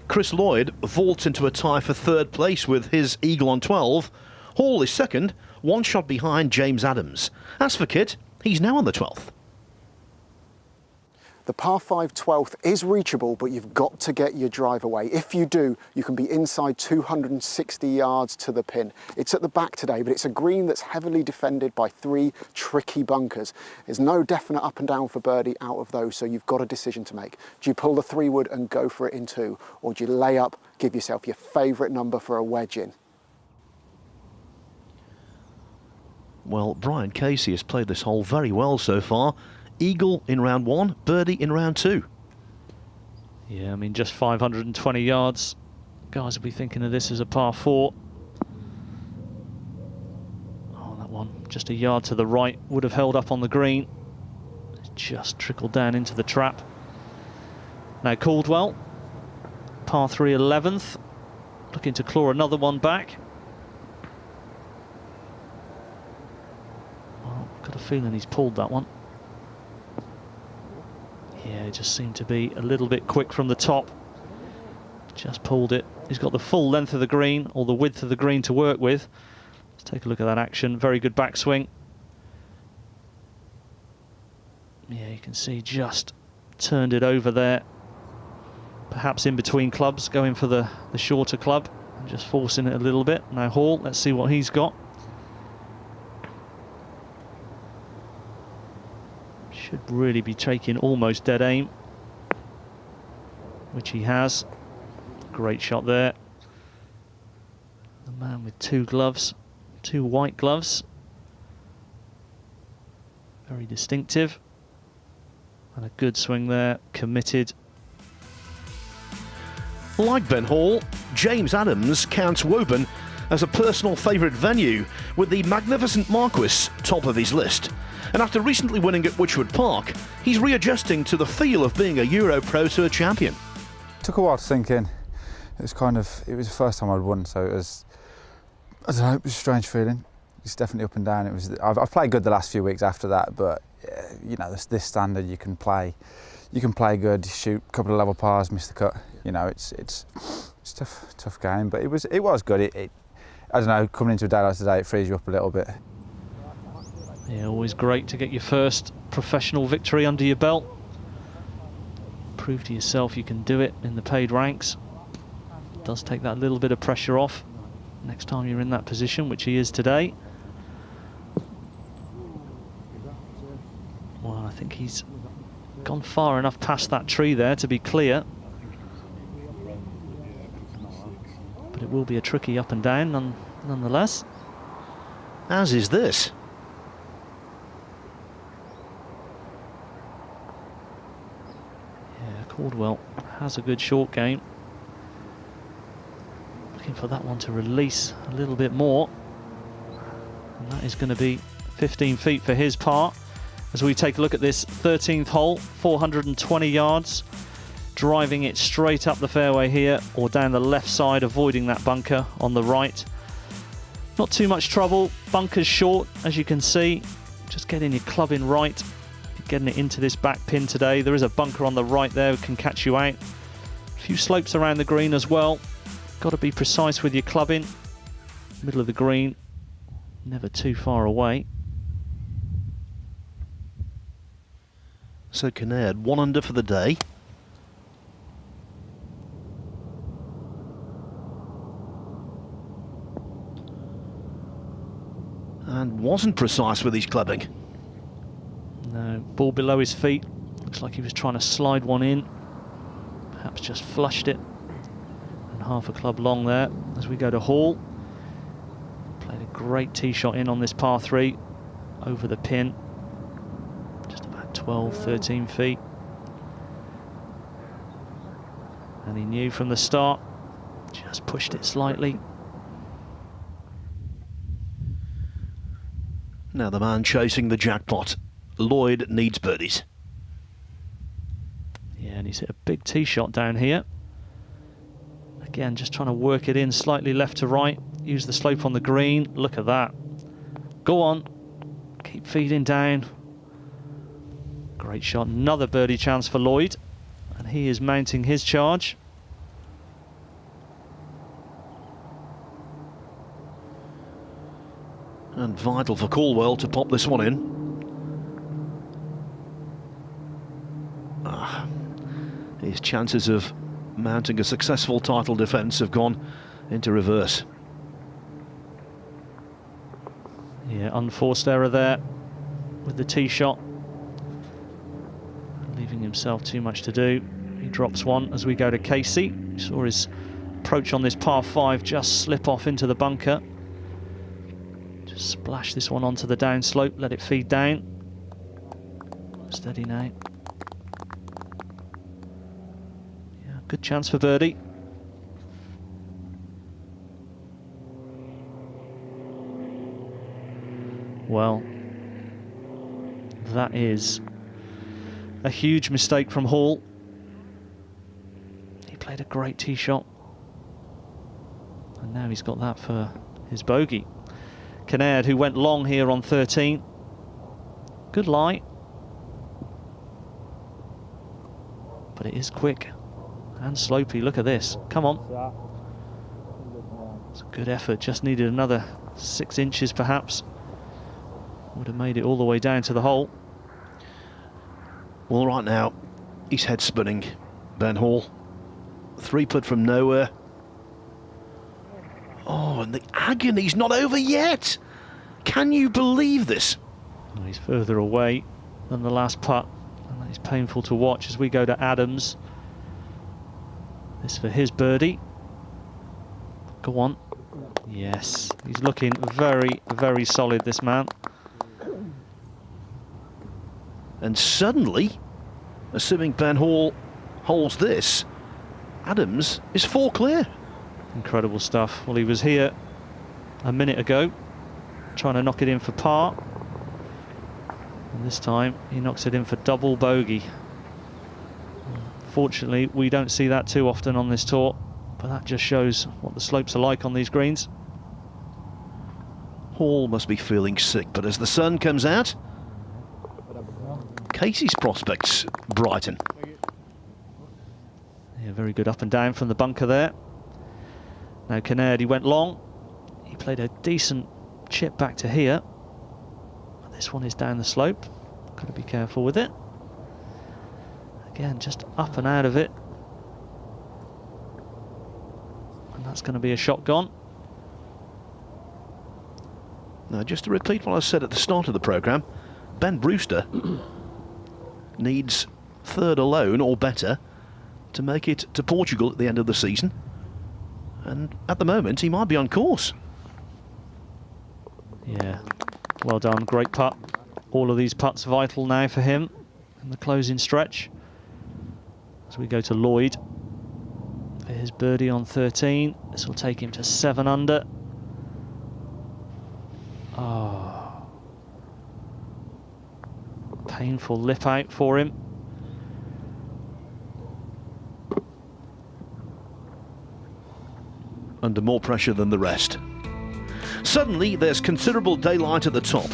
G: Chris Lloyd vaults into a tie for 3rd place with his eagle on 12. Hall is 2nd, 1 shot behind James Adams. As for Kit, he's now on the 12th.
B: The par 5 12th is reachable, but you've got to get your drive away. If you do, you can be inside 260 yards to the pin. It's at the back today, but it's a green that's heavily defended by 3 tricky bunkers. There's no definite up and down for birdie out of those, so you've got a decision to make. Do you pull the 3-wood and go for it in 2, or do you lay up, give yourself your favourite number for a wedge in?
G: Well, Brian Casey has played this hole very well so far. Eagle in round 1, birdie in round 2.
H: Yeah, I mean, just 520 yards. Guys will be thinking of this as a par 4. Oh, that one just a yard to the right would have held up on the green. It's just trickled down into the trap. Now Caldwell, par 3 11th, looking to claw another one back. Well, got a feeling he's pulled that one. Yeah, it just seemed to be a little bit quick from the top. Just pulled it. He's got the full length of the green, or the width of the green to work with. Let's take a look at that action. Very good backswing. Yeah, you can see just turned it over there. Perhaps in between clubs, going for the shorter club, and just forcing it a little bit. Now Hall, let's see what he's got. Should really be taking almost dead aim, which he has. Great shot there. The man with 2 gloves, 2 white gloves. Very distinctive. And a good swing there, committed.
G: Like Ben Hall, James Adams counts Woburn as a personal favourite venue, with the magnificent Marquis top of his list. And after recently winning at Wychwood Park, he's readjusting to the feel of being a EuroPro Tour champion.
C: Took a while to sink in. It was the first time I'd won, so it was, I don't know, it was a strange feeling. It's definitely up and down. I've played good the last few weeks after that, but you know, this standard you can play good, shoot a couple of level pars, miss the cut. You know, it's tough game, but it was good. I don't know, coming into a day like today, it frees you up a little bit.
H: Yeah, always great to get your first professional victory under your belt. Prove to yourself you can do it in the paid ranks. It does take that little bit of pressure off next time you're in that position, which he is today. Well, I think he's gone far enough past that tree there to be clear. But it will be a tricky up and down nonetheless.
G: As is this.
H: Caldwell has a good short game. Looking for that one to release a little bit more. And that is going to be 15 feet for his part. As we take a look at this 13th hole, 420 yards. Driving it straight up the fairway here, or down the left side, avoiding that bunker on the right. Not too much trouble. Bunker's short, as you can see. Just getting your club in right. Getting it into this back pin today. There is a bunker on the right there, can catch you out. A few slopes around the green as well. Got to be precise with your clubbing. Middle of the green, never too far away.
G: So Kinnaird 1 under for the day. And wasn't precise with his clubbing.
H: No, ball below his feet. Looks like he was trying to slide one in. Perhaps just flushed it. And half a club long there as we go to Hall. Played a great tee shot in on this par 3 over the pin. Just about 12, 13 feet. And he knew from the start, just pushed it slightly.
G: Now the man chasing the jackpot, Lloyd, needs birdies.
H: Yeah, and he's hit a big tee shot down here. Again, just trying to work it in slightly left to right. Use the slope on the green. Look at that. Go on. Keep feeding down. Great shot. Another birdie chance for Lloyd. And he is mounting his charge.
G: And vital for Caldwell to pop this one in. His chances of mounting a successful title defence have gone into reverse.
H: Yeah, unforced error there with the tee shot. Leaving himself too much to do. He drops one as we go to Casey. You saw his approach on this par 5 just slip off into the bunker. Just splash this one onto the downslope, let it feed down. Steady now. Yeah, good chance for birdie. Well, that is a huge mistake from Hall. He played a great tee shot. And now he's got that for his bogey. Kinnaird, who went long here on 13. Good lie. But it is quick and slopey. Look at this. Come on. It's a good effort. Just needed another 6 inches perhaps. Would have made it all the way down to the hole.
G: Well, right now, his head's spinning. Ben Hall. 3-putt from nowhere. Oh, and the agony's not over yet. Can you believe this?
H: Well, he's further away than the last putt, and that is painful to watch as we go to Adams. This for his birdie. Go on. Yes, he's looking very, very solid, this man.
G: And suddenly, assuming Ben Hall holds this, Adams is 4 clear.
H: Incredible stuff. Well, he was here a minute ago trying to knock it in for par, and this time he knocks it in for double bogey. Fortunately, we don't see that too often on this tour, but that just shows what the slopes are like on these greens.
G: Hall must be feeling sick, but as the sun comes out, Casey's prospects brighten.
H: Yeah, very good up and down from the bunker there. Now Kinnaird, he went long. He played a decent chip back to here. But this one is down the slope. Got to be careful with it. Again, just up and out of it. And that's going to be a shotgun.
G: Now, just to repeat what I said at the start of the programme, Ben Brewster needs 3rd alone or better to make it to Portugal at the end of the season. And at the moment, he might be on course.
H: Yeah, well done, great putt. All of these putts vital now for him in the closing stretch. As we go to Lloyd for his birdie on 13. This will take him to 7 under. Oh, painful lip out for him.
G: Under more pressure than the rest. Suddenly, there's considerable daylight at the top.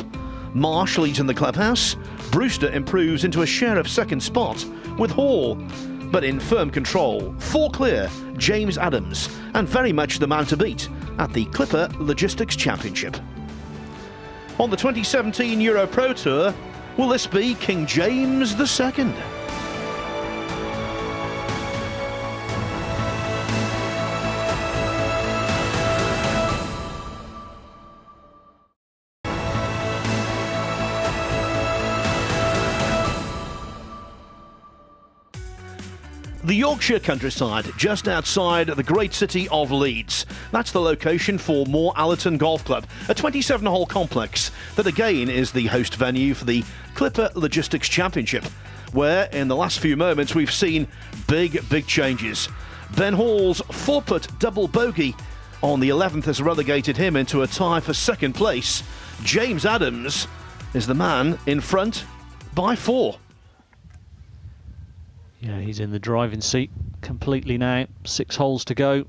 G: Marsh leads in the clubhouse. Brewster improves into a share of 2nd spot with Hall. but in firm control, 4 clear, James Adams, and very much the man to beat at the Clipper Logistics Championship. On the 2017 EuroPro Tour, will this be King James II? The Yorkshire countryside, just outside the great city of Leeds. That's the location for Moor Allerton Golf Club, a 27-hole complex that again is the host venue for the Clipper Logistics Championship, where in the last few moments we've seen big changes. Ben Hall's 4-putt double bogey on the 11th has relegated him into a tie for second place. James Adams is the man in front by 4.
H: Yeah, he's in the driving seat completely now. 6 holes to go.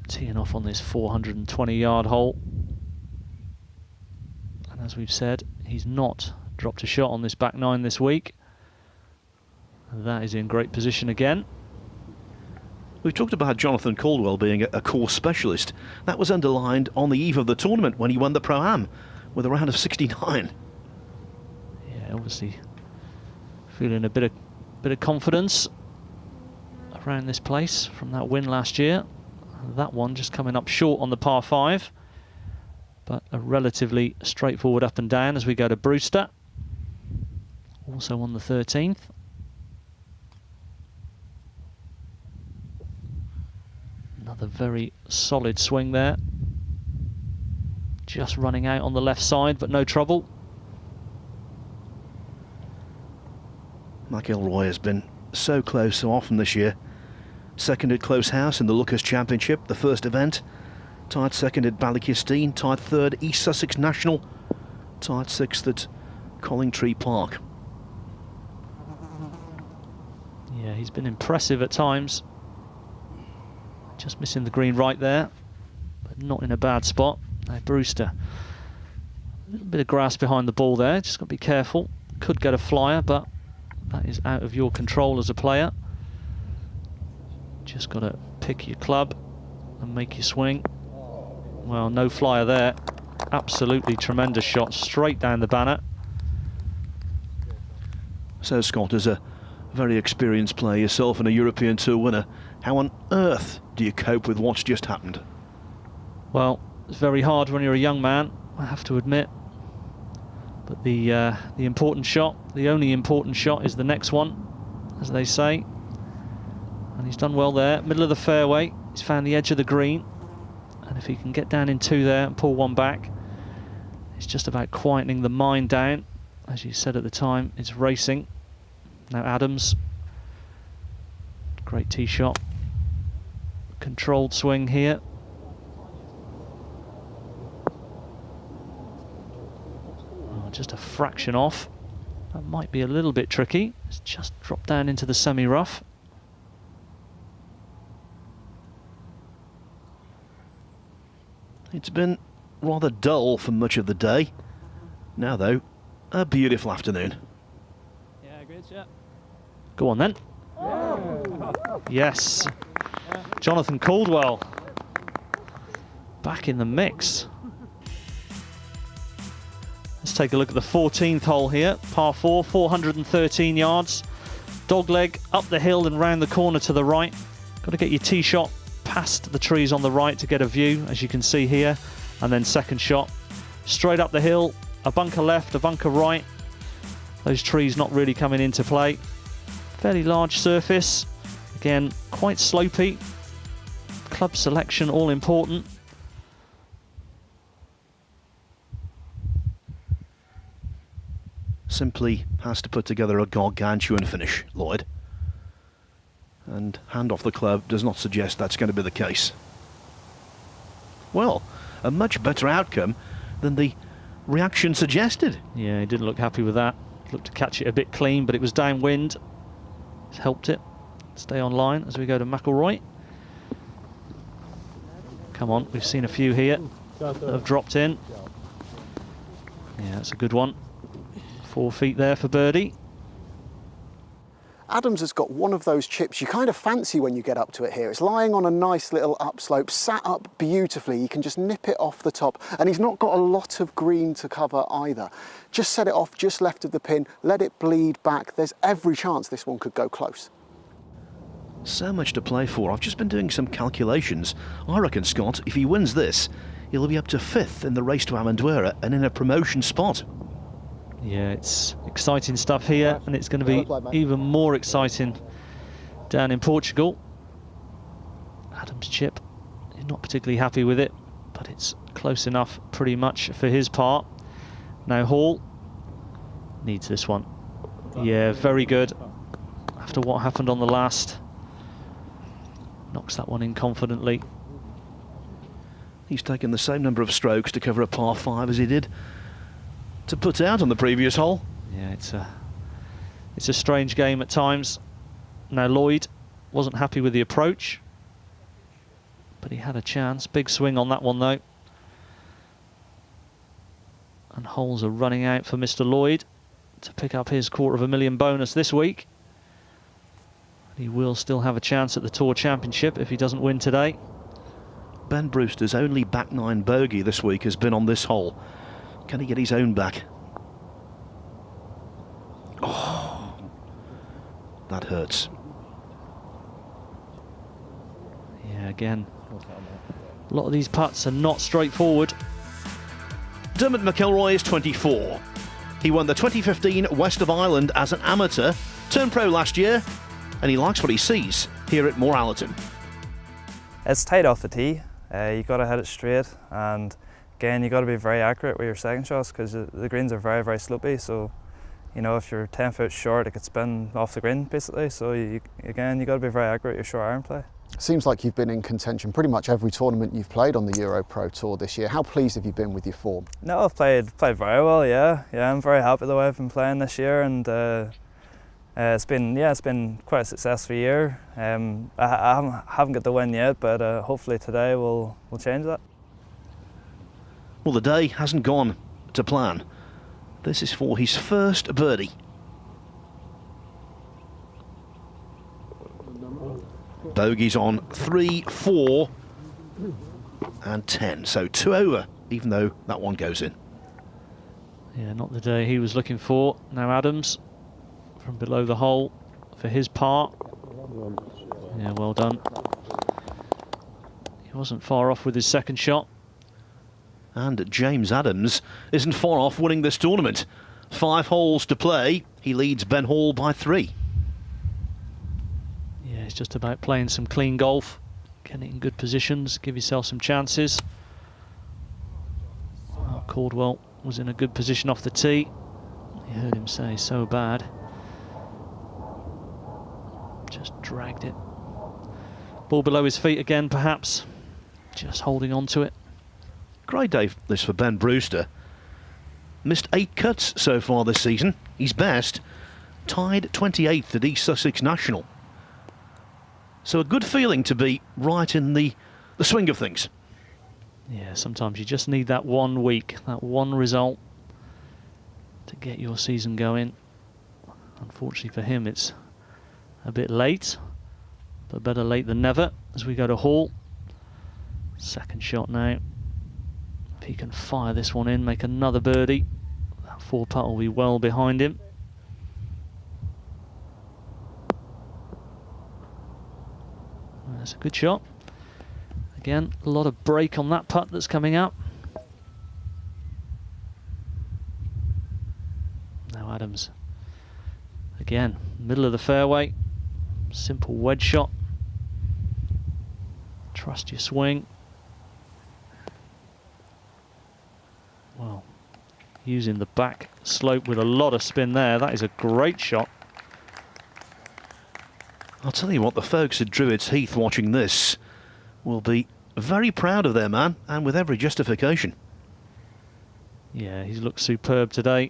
H: Teeing off on this 420-yard hole. And as we've said, he's not dropped a shot on this back 9 this week. That is in great position again.
G: We've talked about Jonathan Caldwell being a course specialist. That was underlined on the eve of the tournament when he won the Pro-Am with a round of 69.
H: Yeah, obviously feeling a bit of confidence around this place from that win last year. That one just coming up short on the par 5, but a relatively straightforward up and down as we go to Brewster, also on the 13th. Another very solid swing there, just running out on the left side, but no trouble.
G: McIlroy has been so close so often this year. Second at Close House in the Lookers Championship, the first event. Tied second at Ballykistine, tied third East Sussex National, tied 6th at Collingtree Park.
H: Yeah, he's been impressive at times. Just missing the green right there, but not in a bad spot. Now Brewster, a little bit of grass behind the ball there, just got to be careful. Could get a flyer, but that is out of your control as a player. Just got to pick your club and make your swing. Well, no flyer there. Absolutely tremendous shot straight down the banner.
G: So Scott, as a very experienced player yourself and a European Tour winner, how on earth do you cope with what's just happened?
H: Well, it's very hard when you're a young man, I have to admit. But the important shot, the only important shot, is the next one, as they say. And he's done well there, middle of the fairway. He's found the edge of the green. And if he can get down in 2 there and pull 1 back, it's just about quietening the mind down. As you said at the time, it's racing. Now Adams, great tee shot. Controlled swing here. Just a fraction off. That might be a little bit tricky. It's just dropped down into the semi-rough.
G: It's been rather dull for much of the day. Now though, a beautiful afternoon.
H: Yeah, good, yeah. Go on then. Yes. Jonathan Caldwell back in the mix. Let's take a look at the 14th hole here. Par 4, 413 yards. Dogleg up the hill and round the corner to the right. Got to get your tee shot past the trees on the right to get a view, as you can see here. And then second shot, straight up the hill, a bunker left, a bunker right. Those trees not really coming into play. Fairly large surface. Again, quite slopey. Club selection all important.
G: Simply has to put together a gargantuan finish, Lloyd. And hand off the club does not suggest that's going to be the case. Well, a much better outcome than the reaction suggested.
H: Yeah, he didn't look happy with that. Looked to catch it a bit clean, but it was downwind. It's helped it stay on line as we go to McIlroy. Come on, we've seen a few here that have dropped in. Yeah, that's a good one. 4 feet there for birdie.
B: Adams has got one of those chips you kind of fancy when you get up to it here. It's lying on a nice little upslope, sat up beautifully. You can just nip it off the top, and he's not got a lot of green to cover either. Just set it off just left of the pin, let it bleed back. There's every chance this one could go close.
G: So much to play for. I've just been doing some calculations. I reckon, Scott, if he wins this, he'll be up to 5th in the race to Amendoira and in a promotion spot.
H: Yeah, it's exciting stuff here, and it's going to be even more exciting down in Portugal. Adams' chip, he's not particularly happy with it, but it's close enough pretty much for his part. Now Hall needs this one. Yeah, very good. After what happened on the last, knocks that one in confidently.
G: He's taken the same number of strokes to cover a par 5 as he did to put out on the previous hole.
H: Yeah, it's a strange game at times. Now Lloyd wasn't happy with the approach, but he had a chance. Big swing on that one though. And holes are running out for Mr. Lloyd to pick up his $250,000 bonus this week. He will still have a chance at the Tour Championship if he doesn't win today.
G: Ben Brewster's only back 9 bogey this week has been on this hole. Can he get his own back? Oh, that hurts.
H: Yeah, again, a lot of these putts are not straightforward.
G: Dermot McIlroy is 24. He won the 2015 West of Ireland as an amateur, turned pro last year, and he likes what he sees here at Moor Allerton.
E: It's tight off the tee. You got to hit it straight, and again, you got to be very accurate with your second shots because the greens are very, very slopey. So, you know, if you're 10 foot short, it could spin off the green basically. So, you got to be very accurate with your short iron play.
B: Seems like you've been in contention pretty much every tournament you've played on the EuroPro Tour this year. How pleased have you been with your form?
E: No, I've played very well. Yeah, I'm very happy the way I've been playing this year, and it's been quite a successful year. I haven't got the win yet, but hopefully today we'll change that.
G: Well, the day hasn't gone to plan. This is for his first birdie. Bogeys on 3, 4 and 10, so 2 over, even though that one goes in.
H: Yeah, not the day he was looking for. Now Adams from below the hole for his part. Yeah, well done. He wasn't far off with his second shot.
G: And James Adams isn't far off winning this tournament. 5 holes to play. He leads Ben Hall by 3.
H: Yeah, it's just about playing some clean golf, getting it in good positions, give yourself some chances. Oh, Caldwell was in a good position off the tee. You heard him say so bad. Just dragged it. Ball below his feet again, perhaps. Just holding on to it.
G: Great day this for Ben Brewster. Missed 8 cuts so far this season. He's best. Tied 28th at East Sussex National. So a good feeling to be right in the swing of things.
H: Yeah, sometimes you just need that 1 week, that one result to get your season going. Unfortunately for him, it's a bit late, but better late than never as we go to Hall. Second shot now. If he can fire this one in, make another birdie, that 4 putt will be well behind him. That's a good shot. Again, a lot of break on that putt that's coming up. Now Adams. Again, middle of the fairway. Simple wedge shot. Trust your swing. Well, using the back slope with a lot of spin there. That is a great shot.
G: I'll tell you what, the folks at Druids Heath watching this will be very proud of their man, and with every justification.
H: Yeah, he's looked superb today.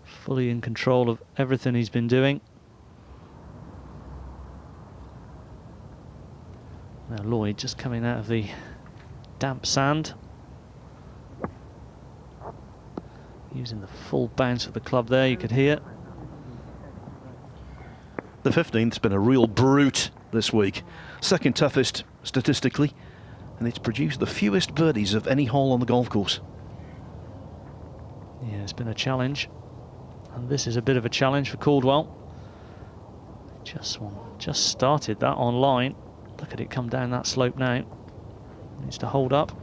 H: Fully in control of everything he's been doing. Now Lloyd just coming out of the damp sand. Using the full bounce of the club there, you could hear.
G: The 15th's been a real brute this week. Second toughest statistically, and it's produced the fewest birdies of any hole on the golf course.
H: Yeah, it's been a challenge, and this is a bit of a challenge for Caldwell. Just started that on line. Look at it come down that slope now. Needs to hold up.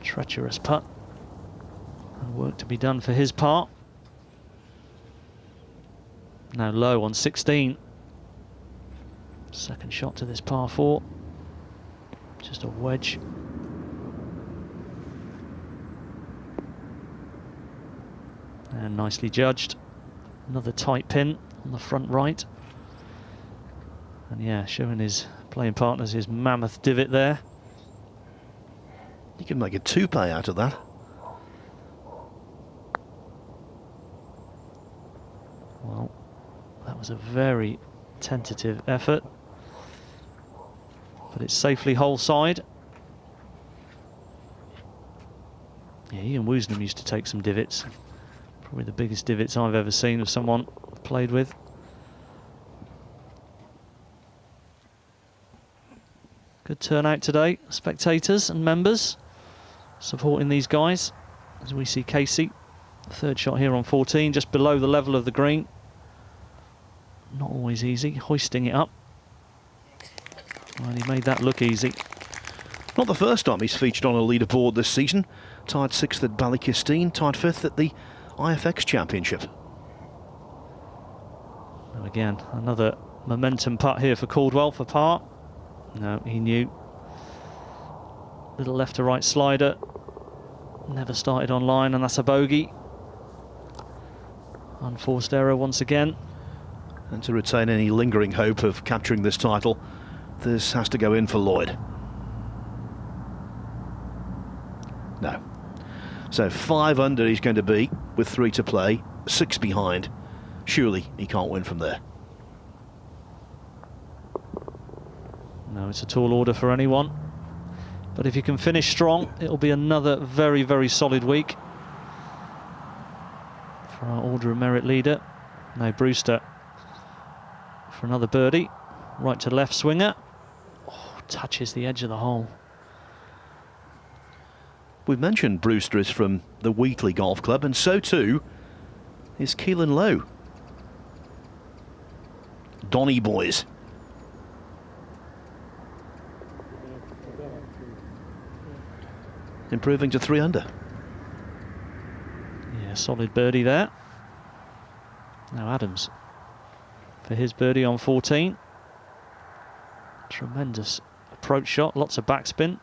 H: Treacherous putt. And work to be done for his part. Now low on 16. Second shot to this par 4. Just a wedge. And nicely judged. Another tight pin on the front right. And yeah, showing his playing partners his mammoth divot there.
G: You can make a toupee out of that.
H: Well, that was a very tentative effort, but it's safely hole side. Yeah, Ian Woosnam used to take some divots. Probably the biggest divots I've ever seen of someone played with. Good turnout today, spectators and members supporting these guys. As we see Casey, third shot here on 14, just below the level of the green. Not always easy, hoisting it up. Well, he made that look easy.
G: Not the first time he's featured on a leaderboard this season. Tied 6th at Ballykistine, tied 5th at the IFX Championship.
H: Now again, another momentum putt here for Caldwell for par. No, he knew. Little left to right slider. Never started on line, and that's a bogey. Unforced error once again.
G: And to retain any lingering hope of capturing this title, this has to go in for Lloyd. No. So 5 under he's going to be with 3 to play, 6 behind. Surely he can't win from there.
H: No, it's a tall order for anyone. But if you can finish strong, it'll be another very, very solid week for our Order of Merit leader. Now Brewster for another birdie. Right to left swinger. Oh, touches the edge of the hole.
G: We've mentioned Brewster is from the Wheatley Golf Club, and so too is Keelan Lowe. Donny boys. Improving to 3 under.
H: Yeah, solid birdie there. Now Adams for his birdie on 14. Tremendous approach shot, lots of backspin.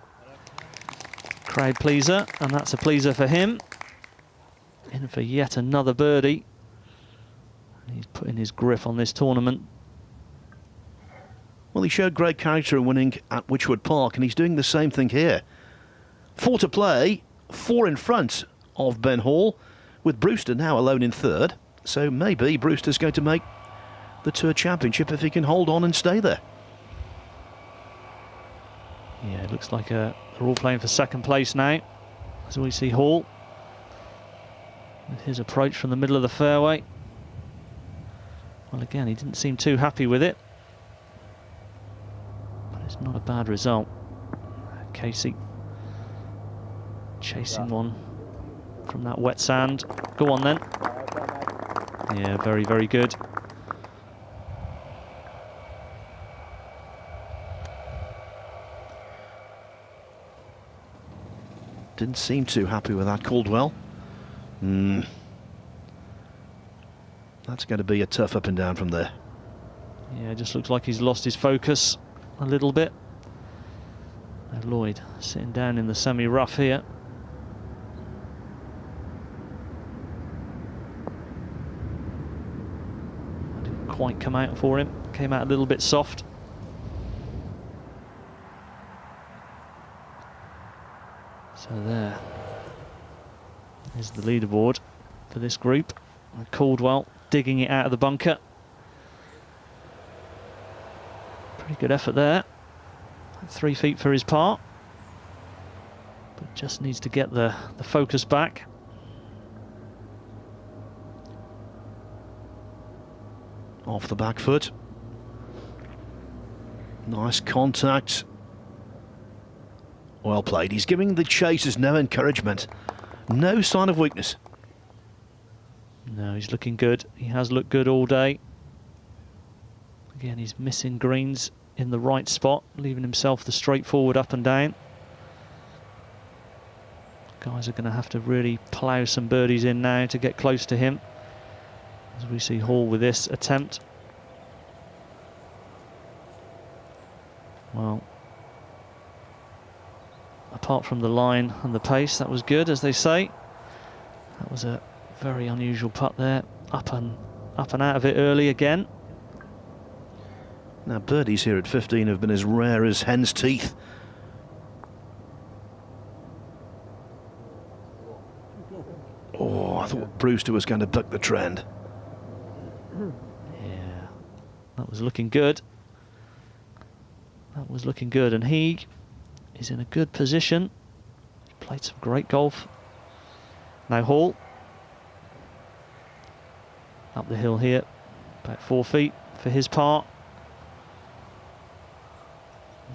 H: Crowd pleaser, and that's a pleaser for him. In for yet another birdie. He's putting his grip on this tournament.
G: Well, he showed great character in winning at Wychwood Park, and he's doing the same thing here. 4 to play, 4 in front of Ben Hall, with Brewster now alone in 3rd. So maybe Brewster's going to make the Tour Championship if he can hold on and stay there.
H: Yeah, it looks like they're all playing for 2nd place now. As we see Hall with his approach from the middle of the fairway. Well, again, he didn't seem too happy with it, but it's not a bad result. Casey chasing one from that wet sand. Go on then. Yeah, very, very good.
G: Didn't seem too happy with that, Caldwell. That's going to be a tough up and down from there.
H: Yeah, it just looks like he's lost his focus a little bit. Now Lloyd sitting down in the semi-rough here. Didn't quite come out for him. Came out a little bit soft. So there is the leaderboard for this group. And Caldwell digging it out of the bunker. Pretty good effort there. 3 feet for his par. But just needs to get the focus back.
G: off the back foot. Nice contact. Well played. He's giving the chasers no encouragement. No sign of weakness.
H: No, he's looking good. He has looked good all day. Again, he's missing greens in the right spot, leaving himself the straightforward up and down. Guys are going to have to really plough some birdies in now to get close to him. As we see Hall with this attempt. Well, apart from the line and the pace, that was good, as they say. That was a very unusual putt there. Up and out of it early again.
G: Now birdies here at 15 have been as rare as hen's teeth. Oh, I thought Brewster was going to buck the trend.
H: Yeah, that was looking good. That was looking good, and he is in a good position. He played some great golf. Now Hall. Up the hill here, about 4 feet for his part.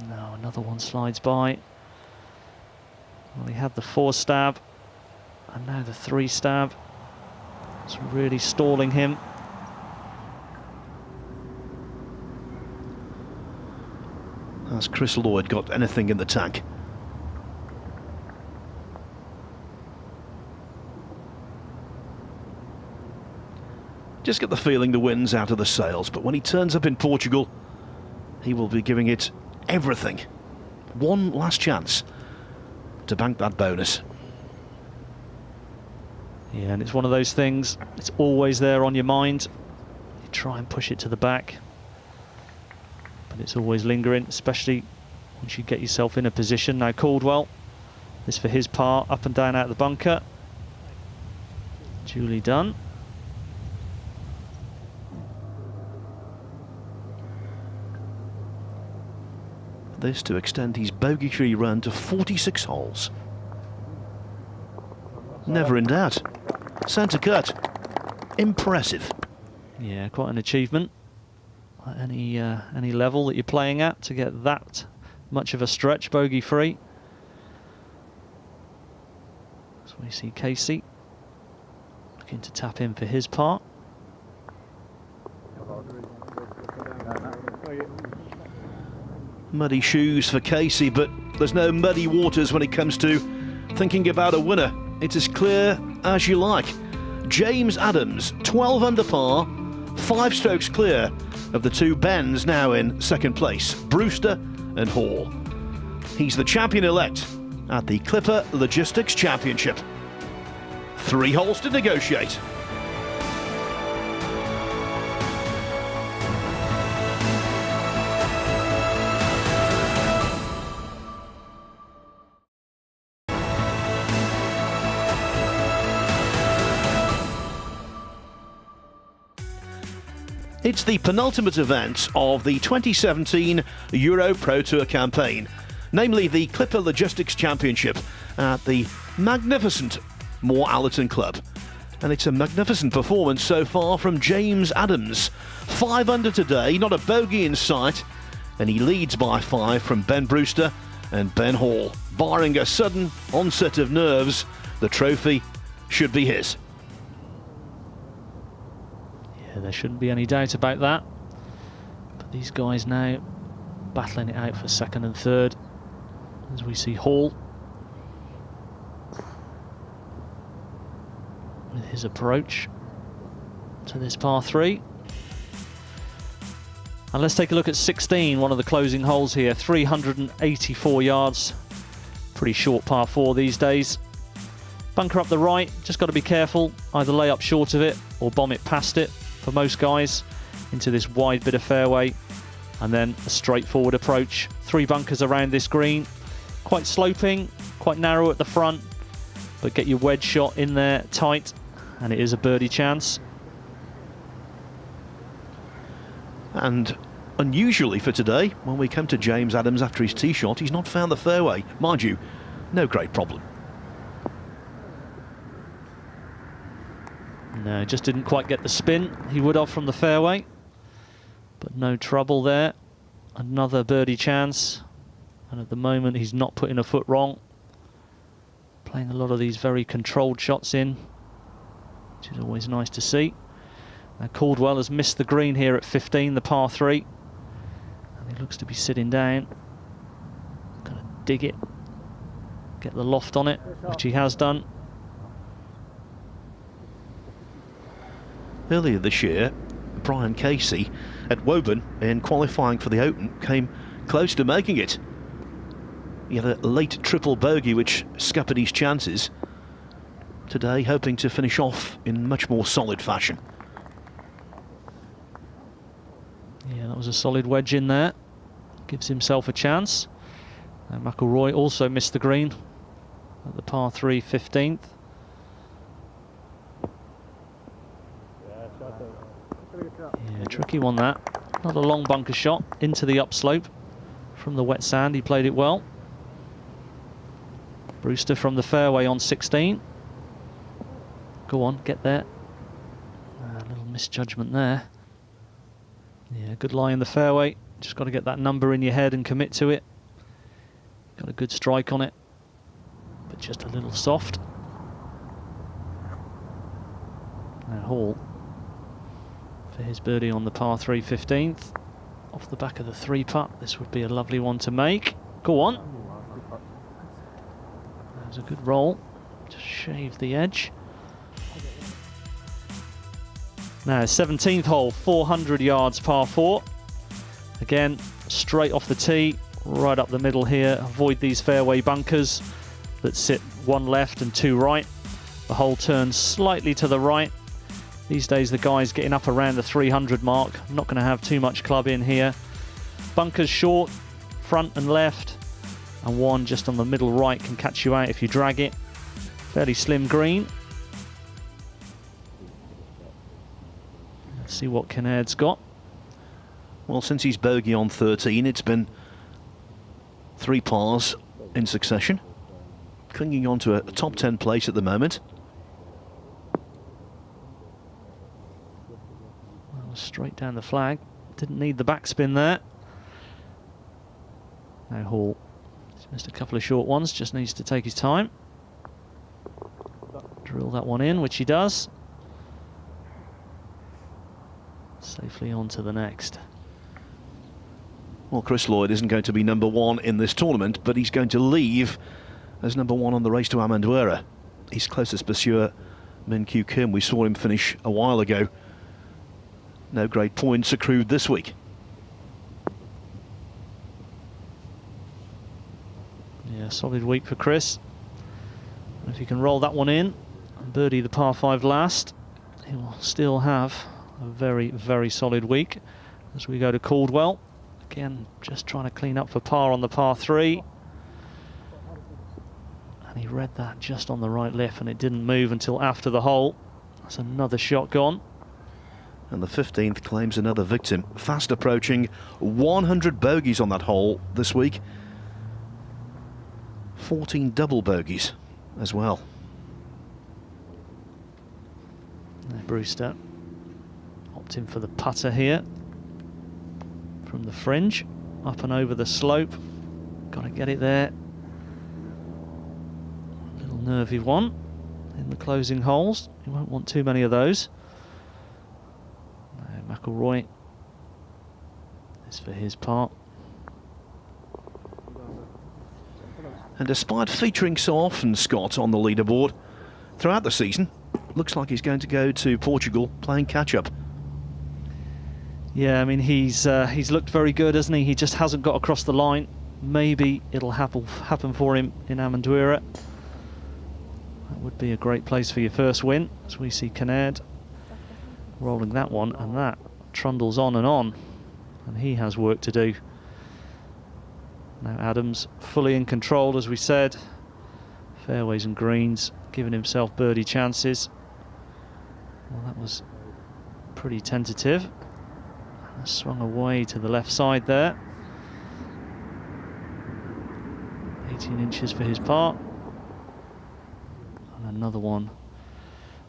H: No, another one slides by. Well, he had the 4 stab, and now the 3 stab. It's really stalling him.
G: Has Chris Lloyd got anything in the tank? Just get the feeling the wind's out of the sails, but when he turns up in Portugal, he will be giving it everything. One last chance to bank that bonus.
H: Yeah, and it's one of those things, it's always there on your mind. You try and push it to the back, but it's always lingering, especially once you get yourself in a position. Now Caldwell, this for his part, up and down out of the bunker. Duly done.
G: This to extend his bogey-free run to 46 holes. Never in doubt. Centre cut. Impressive.
H: Yeah, quite an achievement at any level that you're playing at, to get that much of a stretch bogey-free. So we see Casey looking to tap in for his part.
G: Muddy shoes for Casey, but there's no muddy waters when it comes to thinking about a winner. It's as clear as you like. James Adams, 12 under par, 5 strokes clear of the 2 Bens now in second place, Brewster and Hall. He's the champion-elect at the Clipper Logistics Championship. 3 holes to negotiate. It's the penultimate event of the 2017 EuroPro Tour campaign, namely the Clipper Logistics Championship at the magnificent Moor Allerton Club. And it's a magnificent performance so far from James Adams. 5 under today, not a bogey in sight, and he leads by 5 from Ben Brewster and Ben Hall. Barring a sudden onset of nerves, the trophy should be his.
H: Yeah, there shouldn't be any doubt about that. But these guys now battling it out for second and third, as we see Hall with his approach to this par 3. And let's take a look at 16, one of the closing holes here. 384 yards, pretty short par 4 these days. Bunker up the right, just got to be careful, either lay up short of it or bomb it past it for most guys into this wide bit of fairway, and then a straightforward approach. 3 bunkers around this green, quite sloping, quite narrow at the front, but get your wedge shot in there tight, and it is a birdie chance.
G: And unusually for today, when we come to James Adams after his tee shot, he's not found the fairway. Mind you, no great problem.
H: No, just didn't quite get the spin he would have from the fairway. but no trouble there. Another birdie chance, and at the moment he's not putting a foot wrong. Playing a lot of these very controlled shots in, which is always nice to see. Now Caldwell has missed the green here at 15, the par 3. And he looks to be sitting down. Gonna dig it, get the loft on it, which he has done.
G: Earlier this year, Brian Casey at Woburn in qualifying for the Open came close to making it. He had a late triple bogey which scuppered his chances. Today hoping to finish off in much more solid fashion.
H: Yeah, that was a solid wedge in there. Gives himself a chance. And McIlroy also missed the green at the par 3 15th. Yeah, tricky one that. Not a long bunker shot into the upslope from the wet sand. He played it well. Brewster from the fairway on 16. Go on, get there. A little misjudgment there. Yeah, good lie in the fairway. Just got to get that number in your head and commit to it. Got a good strike on it, but just a little soft. Now Hall for his birdie on the par 3 15th. Off the back of the 3-putt, this would be a lovely one to make. Go on. That was a good roll. Just shave the edge. Now 17th hole, 400 yards, par 4. Again, straight off the tee, right up the middle here. Avoid these fairway bunkers that sit one left and two right. The hole turns slightly to the right. These days the guy's getting up around the 300 mark. I'm not going to have too much club in here. Bunkers short, front and left, and one just on the middle right can catch you out if you drag it. Fairly slim green. Let's see what Kinnaird got.
G: Well, since he's bogey on 13, it's been 3 pars in succession. Clinging on to a top 10 place at the moment.
H: Well, straight down the flag. Didn't need the backspin there. Now Hall. He's missed a couple of short ones, just needs to take his time. Drill that one in, which he does. Safely on to the next.
G: Well, Chris Lloyd isn't going to be number 1 in this tournament, but he's going to leave as number 1 on the race to Amendoira. His closest pursuer, Min Kyu Kim, we saw him finish a while ago. No great points accrued this week.
H: Yeah, solid week for Chris. And if he can roll that one in and birdie the par 5 last, he will still have a very, very solid week as we go to Caldwell. Again, just trying to clean up for par on the par 3. And he read that just on the right lip and it didn't move until after the hole. That's another shot gone.
G: And the 15th claims another victim. Fast approaching 100 bogeys on that hole this week. 14 double bogeys as well.
H: Now Brewster opting for the putter here. From the fringe, up and over the slope. Got to get it there. A little nervy one in the closing holes. You won't want too many of those. No, McIlroy is for his part.
G: And despite featuring so often, Scott, on the leaderboard throughout the season, looks like he's going to go to Portugal playing catch-up.
H: Yeah, I mean, he's looked very good, hasn't he? He just hasn't got across the line. Maybe it'll happen for him in Amendoira. That would be a great place for your first win, as we see Kinnaird rolling that one, and that trundles on, and he has work to do. Now Adams fully in control, as we said. Fairways and greens, giving himself birdie chances. Well, that was pretty tentative. Swung away to the left side there. 18 inches for his par. And another one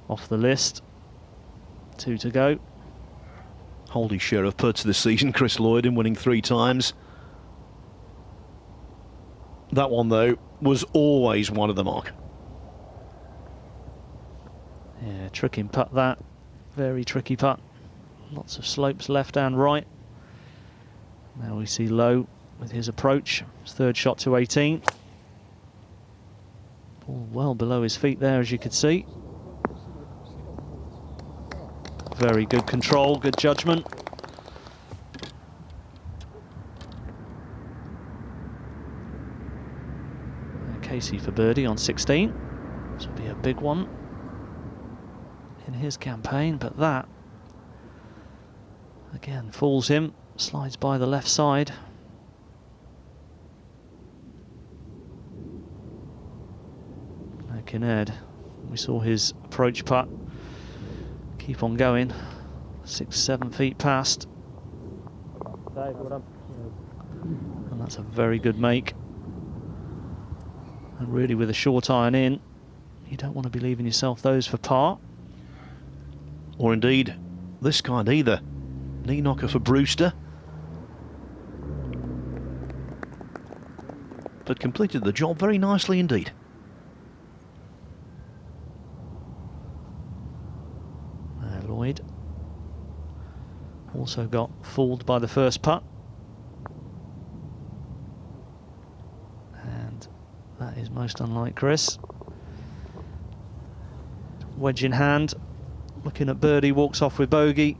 H: off the list. 2 to go.
G: hold his share of putts this season, Chris Lloyd, in winning 3 times. That one, though, was always one of the mark.
H: Yeah, tricky putt that. Very tricky putt. Lots of slopes left and right. Now we see Lowe with his approach. His 3rd shot to 18. Ball well below his feet there, as you could see. Very good control, good judgment. Casey for birdie on 16. This will be a big one in his campaign, but that again fools him, slides by the left side. Now Kinnaird, we saw his approach putt keep on going, 6-7 feet past, and that's a very good make. And really, with a short iron in, you don't want to be leaving yourself those for par.
G: Or indeed, this kind either. Knee knocker for Brewster. But completed the job very nicely indeed.
H: Lloyd also got fooled by the first putt. And that is most unlike Chris. Wedge in hand, looking at birdie, walks off with bogey.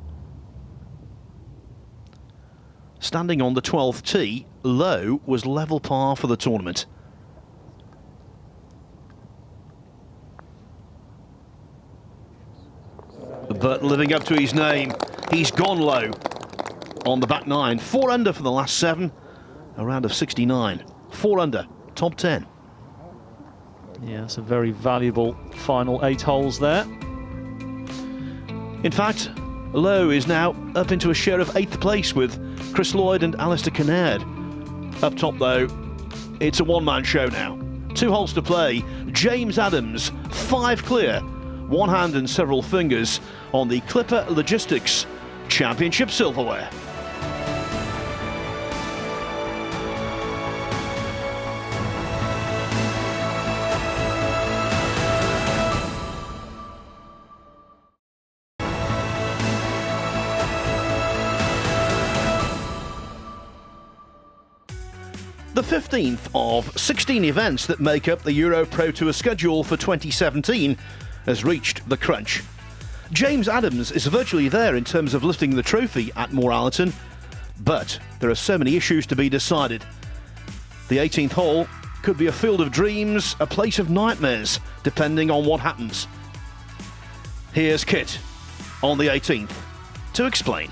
G: Standing on the 12th tee, Lowe was level par for the tournament. But living up to his name, he's gone low on the back 9. 4 under for the last 7, a round of 69. 4 under, top 10.
H: Yeah, it's a very valuable final 8 holes there.
G: In fact, Lowe is now up into a share of 8th place with Chris Lloyd and Alistair Kinnaird. Up top, though, it's a one-man show now. 2 holes to play. James Adams, 5 clear. 1 hand and several fingers on the Clipper Logistics Championship Silverware. The 15th of 16 events that make up the EuroPro Tour schedule for 2017 has reached the crunch. James Adams is virtually there in terms of lifting the trophy at Moor Allerton, but there are so many issues to be decided. The 18th hole could be a field of dreams, a place of nightmares, depending on what happens. Here's Kit on the 18th to explain.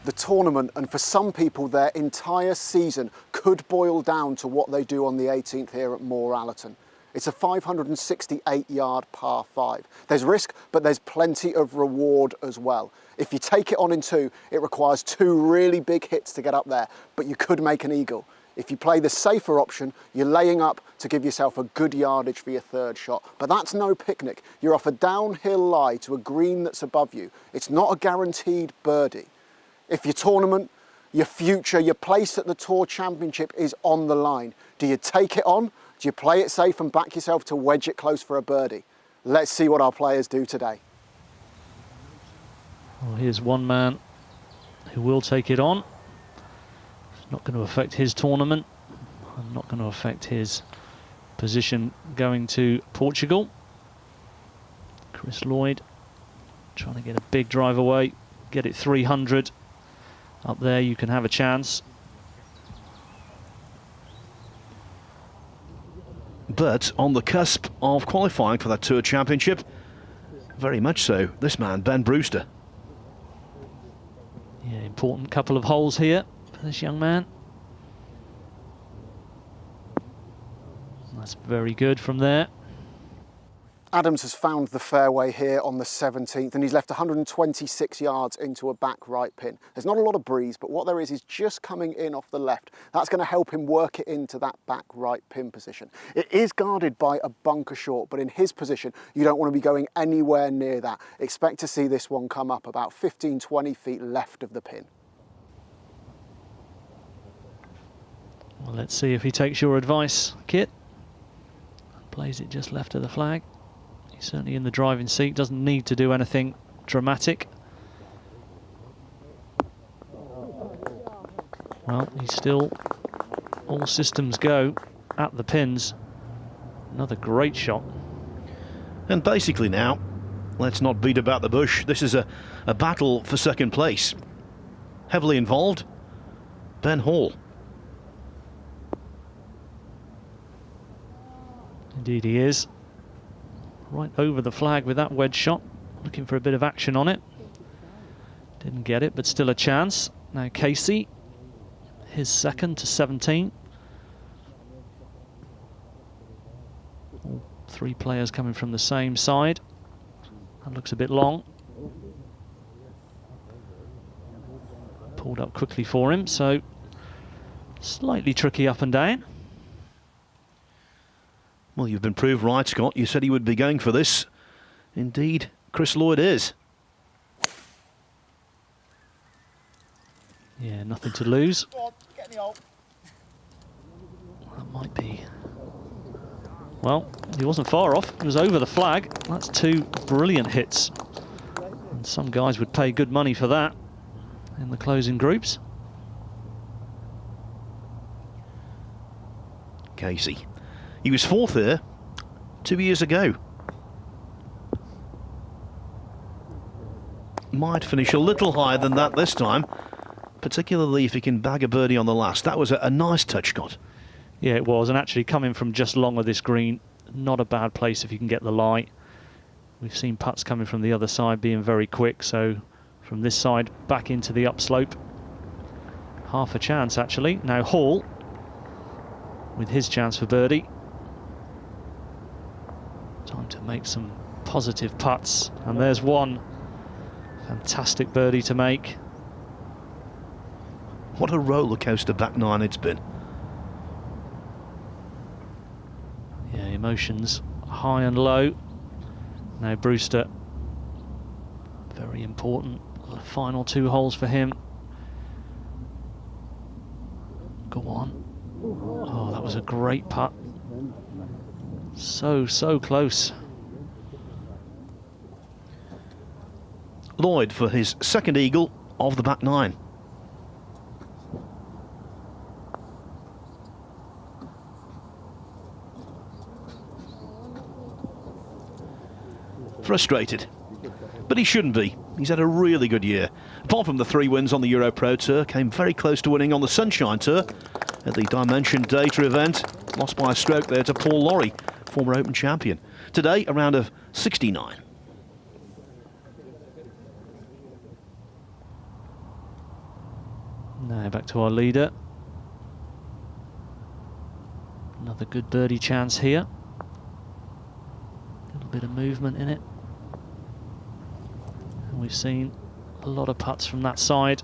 B: The tournament, and for some people their entire season, could boil down to what they do on the 18th here at Moor Allerton. It's a 568-yard par 5. There's risk, but there's plenty of reward as well. If you take it on in 2, it requires 2 really big hits to get up there, but you could make an eagle. If you play the safer option, you're laying up to give yourself a good yardage for your 3rd shot. But that's no picnic. You're off a downhill lie to a green that's above you. It's not a guaranteed birdie. If your tournament, your future, your place at the Tour Championship is on the line, do you take it on? Do you play it safe and back yourself to wedge it close for a birdie? Let's see what our players do today.
H: Well, here's one man who will take it on. It's not going to affect his tournament. And not going to affect his position going to Portugal. Chris Lloyd trying to get a big drive away, get it 300. Up there you can have a chance.
G: But on the cusp of qualifying for that Tour Championship, very much so, this man, Ben Brewster.
H: Yeah, important couple of holes here for this young man. That's very good from there.
B: Adams has found the fairway here on the 17th and he's left 126 yards into a back right pin. There's not a lot of breeze, but what there is just coming in off the left. That's going to help him work it into that back right pin position. It is guarded by a bunker short, but in his position, you don't want to be going anywhere near that. Expect to see this one come up about 15, 20 feet left of the pin.
H: Well, let's see if he takes your advice, Kit. Plays it just left of the flag. He's certainly in the driving seat, doesn't need to do anything dramatic. Well, he's still all systems go at the pins. Another great shot.
G: And basically now, let's not beat about the bush. This is a battle for second place. Heavily involved, Ben Hall.
H: Indeed he is. Right over the flag with that wedge shot. Looking for a bit of action on it. Didn't get it, but still a chance. Now Casey, his second to 17. All three players coming from the same side. That looks a bit long. Pulled up quickly for him, so slightly tricky up and down.
G: Well, you've been proved right, Scott. You said he would be going for this. Indeed, Chris Lloyd is.
H: Yeah, nothing to lose. That might be... Well, he wasn't far off. It was over the flag. That's two brilliant hits. And some guys would pay good money for that in the closing groups.
G: Casey. He was fourth here 2 years ago. Might finish a little higher than that this time, particularly if he can bag a birdie on the last. That was a nice touch, Scott.
H: Yeah, it was, and actually coming from just long of this green, not a bad place if you can get the lie. We've seen putts coming from the other side being very quick, so from this side back into the upslope. Half a chance, actually. Now Hall, with his chance for birdie. Time to make some positive putts, and there's one. Fantastic birdie to make.
G: What a roller coaster back nine it's been.
H: Yeah, emotions high and low. Now Brewster, very important. The final 2 holes for him. Go on. Oh, that was a great putt. So close.
G: Lloyd for his second eagle of the back nine. Frustrated, but he shouldn't be. He's had a really good year. Apart from the 3 wins on the EuroPro Tour, came very close to winning on the Sunshine Tour at the Dimension Data event. Lost by a stroke there to Paul Lawrie, former Open champion. Today, a round of 69.
H: Now back to our leader. Another good birdie chance here. A little bit of movement in it. And we've seen a lot of putts from that side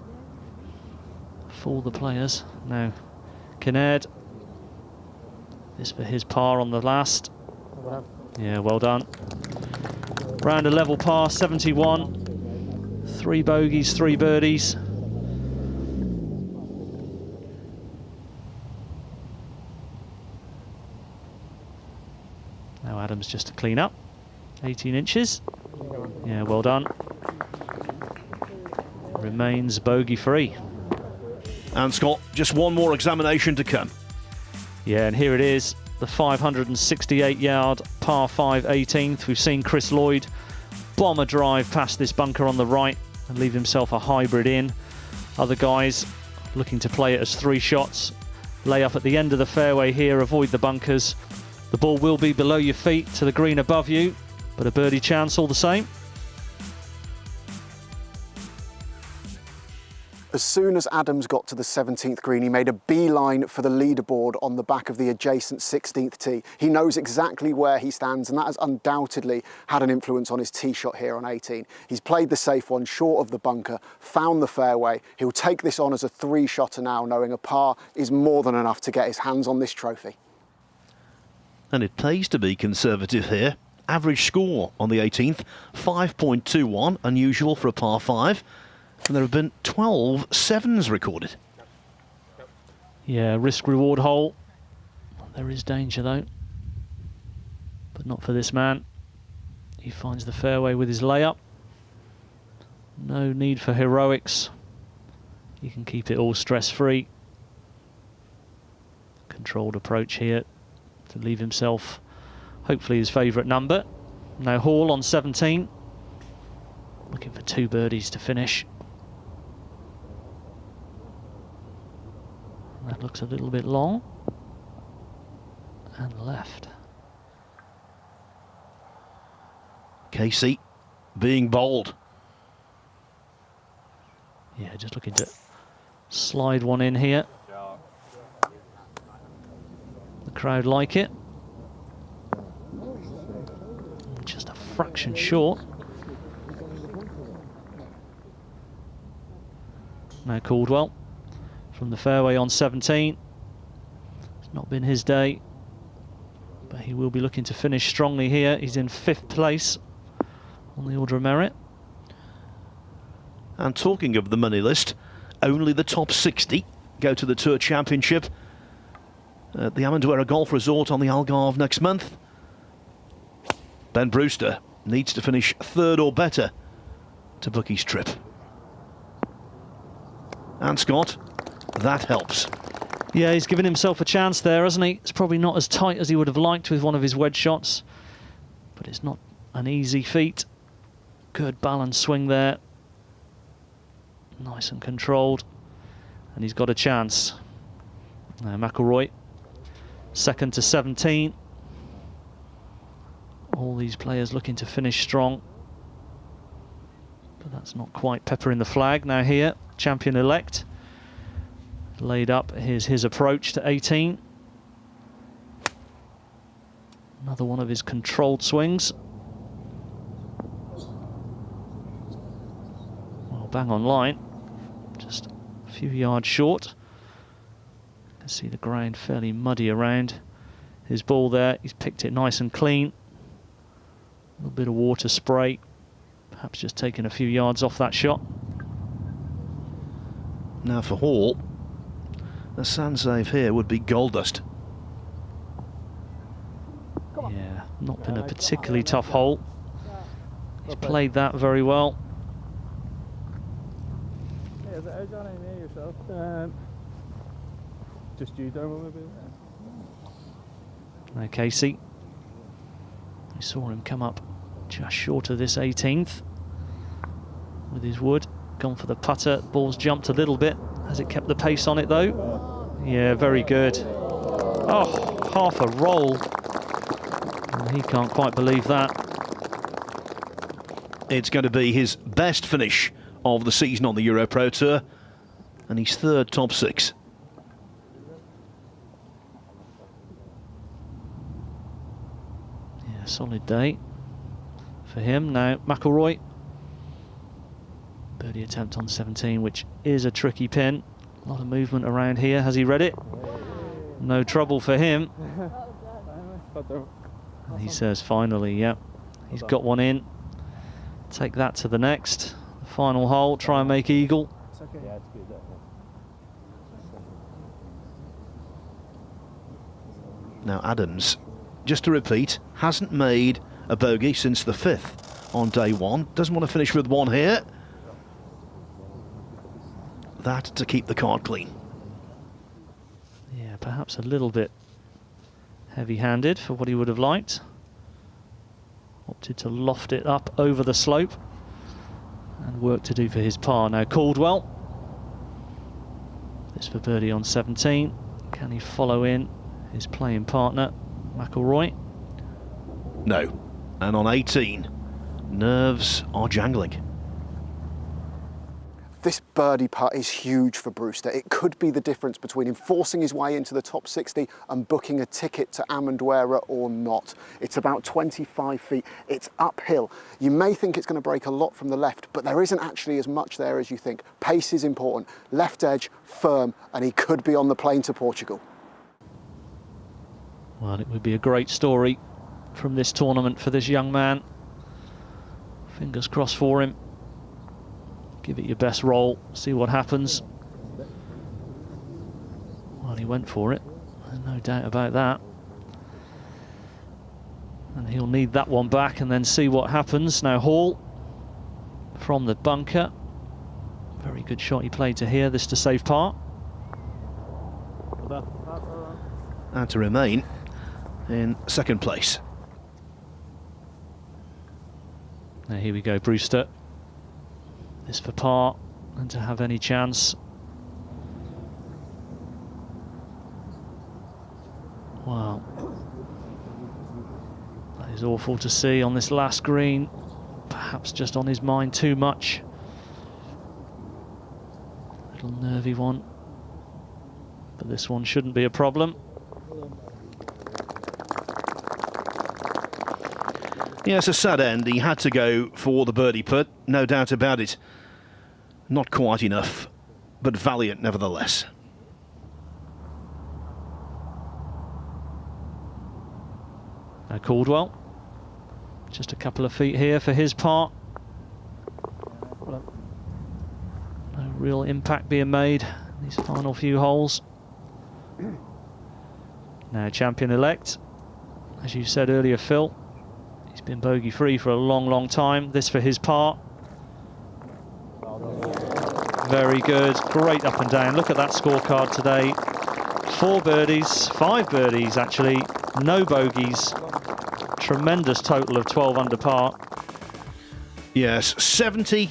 H: for the players. Now Kinnaird, this for his par on the last. Yeah, well done. Round a level par, 71. 3 bogeys, 3 birdies. Now Adams just to clean up. 18 inches. Yeah, well done. Remains bogey free.
G: And Scott, just one more examination to come.
H: Yeah, and here it is, the 568-yard par 5 18th. We've seen Chris Lloyd bomb a drive past this bunker on the right and leave himself a hybrid in. Other guys looking to play it as 3 shots. Lay up at the end of the fairway here, avoid the bunkers. The ball will be below your feet to the green above you, but a birdie chance all the same.
B: As soon as Adams got to the 17th green, he made a beeline for the leaderboard on the back of the adjacent 16th tee. He knows exactly where he stands, and that has undoubtedly had an influence on his tee shot here on 18. He's played the safe one short of the bunker, found the fairway. He'll take this on as a 3-shotter now, knowing a par is more than enough to get his hands on this trophy.
G: And it pays to be conservative here. Average score on the 18th, 5.21, unusual for a par 5. And there have been 12 sevens recorded.
H: Yeah, risk-reward hole. There is danger though, but not for this man. He finds the fairway with his layup. No need for heroics. He can keep it all stress-free. Controlled approach here to leave himself hopefully his favourite number. Now Hall on 17. Looking for 2 birdies to finish. That looks a little bit long. And left.
G: Casey being bold.
H: Yeah, just looking to slide one in here. The crowd like it. Just a fraction short. Now Caldwell from the fairway on 17. It's not been his day, but he will be looking to finish strongly here. He's in 5th place on the order of merit.
G: And talking of the money list, only the top 60 go to the Tour Championship at the Amendoira Golf Resort on the Algarve next month. Ben Brewster needs to finish 3rd or better to book his trip. And Scott, that helps.
H: Yeah, he's given himself a chance there, hasn't he? It's probably not as tight as he would have liked with one of his wedge shots, but it's not an easy feat. Good balance swing there. Nice and controlled. And he's got a chance. Now McIlroy, 2nd to 17. All these players looking to finish strong. But that's not quite peppering the flag. Now here, champion-elect. Laid up, here's his approach to 18. Another one of his controlled swings. Well, bang on line. Just a few yards short. You can see the ground fairly muddy around his ball there. He's picked it nice and clean. A little bit of water spray. Perhaps just taking a few yards off that shot.
G: Now for Hall, the sand save here would be gold dust.
H: Yeah, not been a particularly tough hole. He's played that very well.
E: Yeah, is it out, Johnny? Me, yourself? Just you, Dermot, maybe?
H: Now Casey. We saw him come up just short of this 18th with his wood. Gone for the putter. Ball's jumped a little bit. Has it kept the pace on it though? Yeah, very good. Oh, half a roll. And he can't quite believe that.
G: It's going to be his best finish of the season on the EuroPro Tour, and he's 3rd top 6.
H: Yeah, solid day for him. Now McIlroy. Birdie attempt on 17, which is a tricky pin. A lot of movement around here. Has he read it? No trouble for him. And he says finally, yeah, he's got one in. Take that to the next. The final hole, try and make eagle.
G: Now Adams, just to repeat, hasn't made a bogey since the 5th on day 1. Doesn't want to finish with 1 here. That to keep the card clean.
H: Yeah, perhaps a little bit heavy-handed for what he would have liked. Opted to loft it up over the slope. And work to do for his par. Now Caldwell. This for birdie on 17. Can he follow in his playing partner, McIlroy?
G: No. And on 18, nerves are jangling.
B: This birdie putt is huge for Brewster. It could be the difference between him forcing his way into the top 60 and booking a ticket to Amendoira or not. It's about 25 feet. It's uphill. You may think it's going to break a lot from the left, but there isn't actually as much there as you think. Pace is important. Left edge, firm, and he could be on the plane to Portugal.
H: Well, it would be a great story from this tournament for this young man. Fingers crossed for him. Give it your best roll, see what happens. Well, he went for it, there's no doubt about that. And he'll need that one back and then see what happens. Now Hall from the bunker. Very good shot he played to here, this to save par.
G: And to remain in second place.
H: Now here we go, Brewster. This for par, and to have any chance. Wow. That is awful to see on this last green. Perhaps just on his mind too much. Little nervy one. But this one shouldn't be a problem.
G: Yes, a sad end. He had to go for the birdie putt, no doubt about it. Not quite enough, but valiant nevertheless.
H: Now Caldwell, just a couple of feet here for his part. No real impact being made in these final few holes. Now champion-elect, as you said earlier, Phil. He's been bogey-free for a long, long time. This for his part. Very good, great up and down. Look at that scorecard today. 4 birdies, 5 birdies actually, no bogeys. Tremendous total of 12 under par.
G: Yes, 70,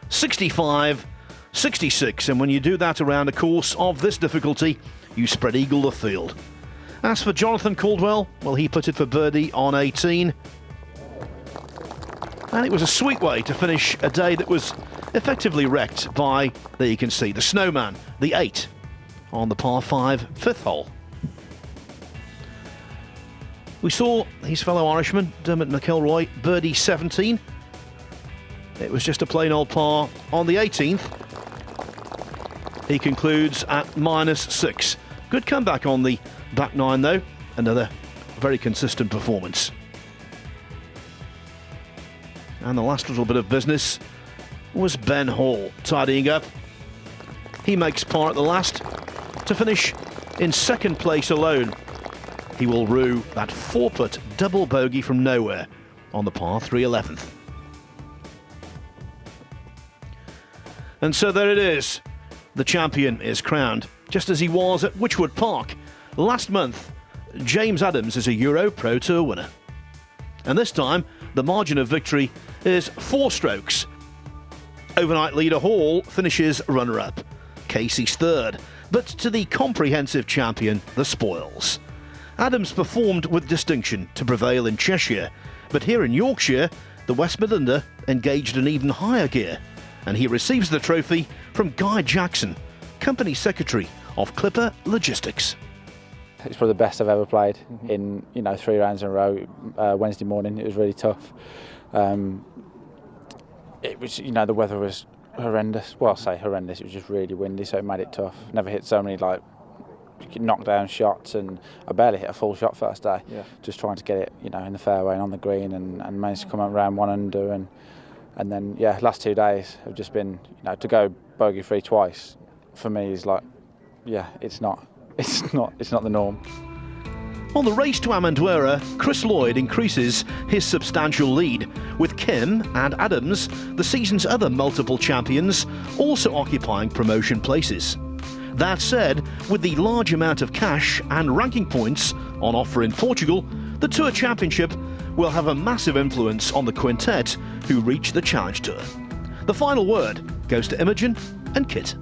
G: 65, 66, and when you do that around a course of this difficulty, you spread eagle the field. As for Jonathan Caldwell, well, he put it for birdie on 18. And it was a sweet way to finish a day that was effectively wrecked by, there you can see, the snowman, the 8, on the par 5 fifth hole. We saw his fellow Irishman, Dermot McIlroy, birdie 17. It was just a plain old par on the 18th. He concludes at -6. Good comeback on the back 9 though, another very consistent performance. And the last little bit of business was Ben Hall tidying up. He makes par at the last to finish in second place alone. He will rue that 4-putt double bogey from nowhere on the par 3 11th. And so there it is. The champion is crowned, just as he was at Wychwood Park. Last month, James Adams is a EuroPro Tour winner. And this time, the margin of victory is 4 strokes. Overnight leader Hall finishes runner-up. Casey's third, but to the comprehensive champion, the spoils. Adams performed with distinction to prevail in Cheshire, but here in Yorkshire, the West Midlander engaged in even higher gear, and he receives the trophy from Guy Jackson, Company Secretary of Clipper Logistics.
C: It's probably the best I've ever played in 3 rounds in a row. Wednesday morning it was really tough. It was, the weather was horrendous. Well, I say horrendous, it was just really windy, so it made it tough. Never hit so many knockdown shots, and I barely hit a full shot first day. Yeah. Just trying to get it, in the fairway and on the green, and managed to come around 1 under, and then last 2 days have just been, to go bogey free twice for me is it's not the norm.
G: On the race to Amendoira, Chris Lloyd increases his substantial lead, with Kim and Adams, the season's other multiple champions, also occupying promotion places. That said, with the large amount of cash and ranking points on offer in Portugal, the Tour Championship will have a massive influence on the quintet who reach the Challenge Tour. The final word goes to Imogen and Kit.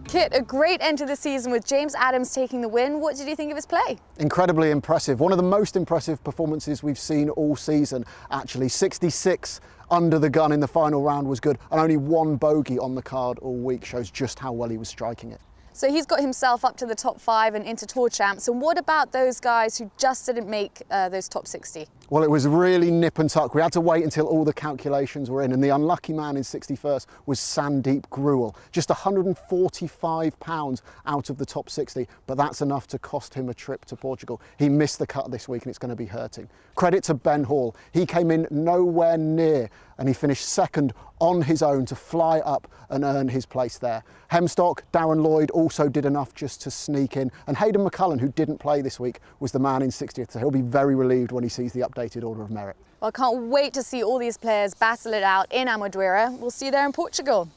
A: Kit, a great end to the season with James Adams taking the win. What did you think of his play?
B: Incredibly impressive. One of the most impressive performances we've seen all season, actually. 66 under the gun in the final round was good, and only one bogey on the card all week shows just how well he was striking it.
A: So he's got himself up to the top 5 and into Tour champs. And what about those guys who just didn't make those top 60? Well,
B: it was really nip and tuck. We had to wait until all the calculations were in, and the unlucky man in 61st was Sandeep Gruel. Just £145 out of the top 60, but that's enough to cost him a trip to Portugal. He missed the cut this week and it's going to be hurting. Credit to Ben Hall. He came in nowhere near and he finished second on his own to fly up and earn his place there. Hemstock, Darren Lloyd also did enough just to sneak in, and Hayden McCullen, who didn't play this week, was the man in 60th, so he'll be very relieved when he sees the updated order of merit.
A: Well, I can't wait to see all these players battle it out in Amadeira. We'll see you there in Portugal.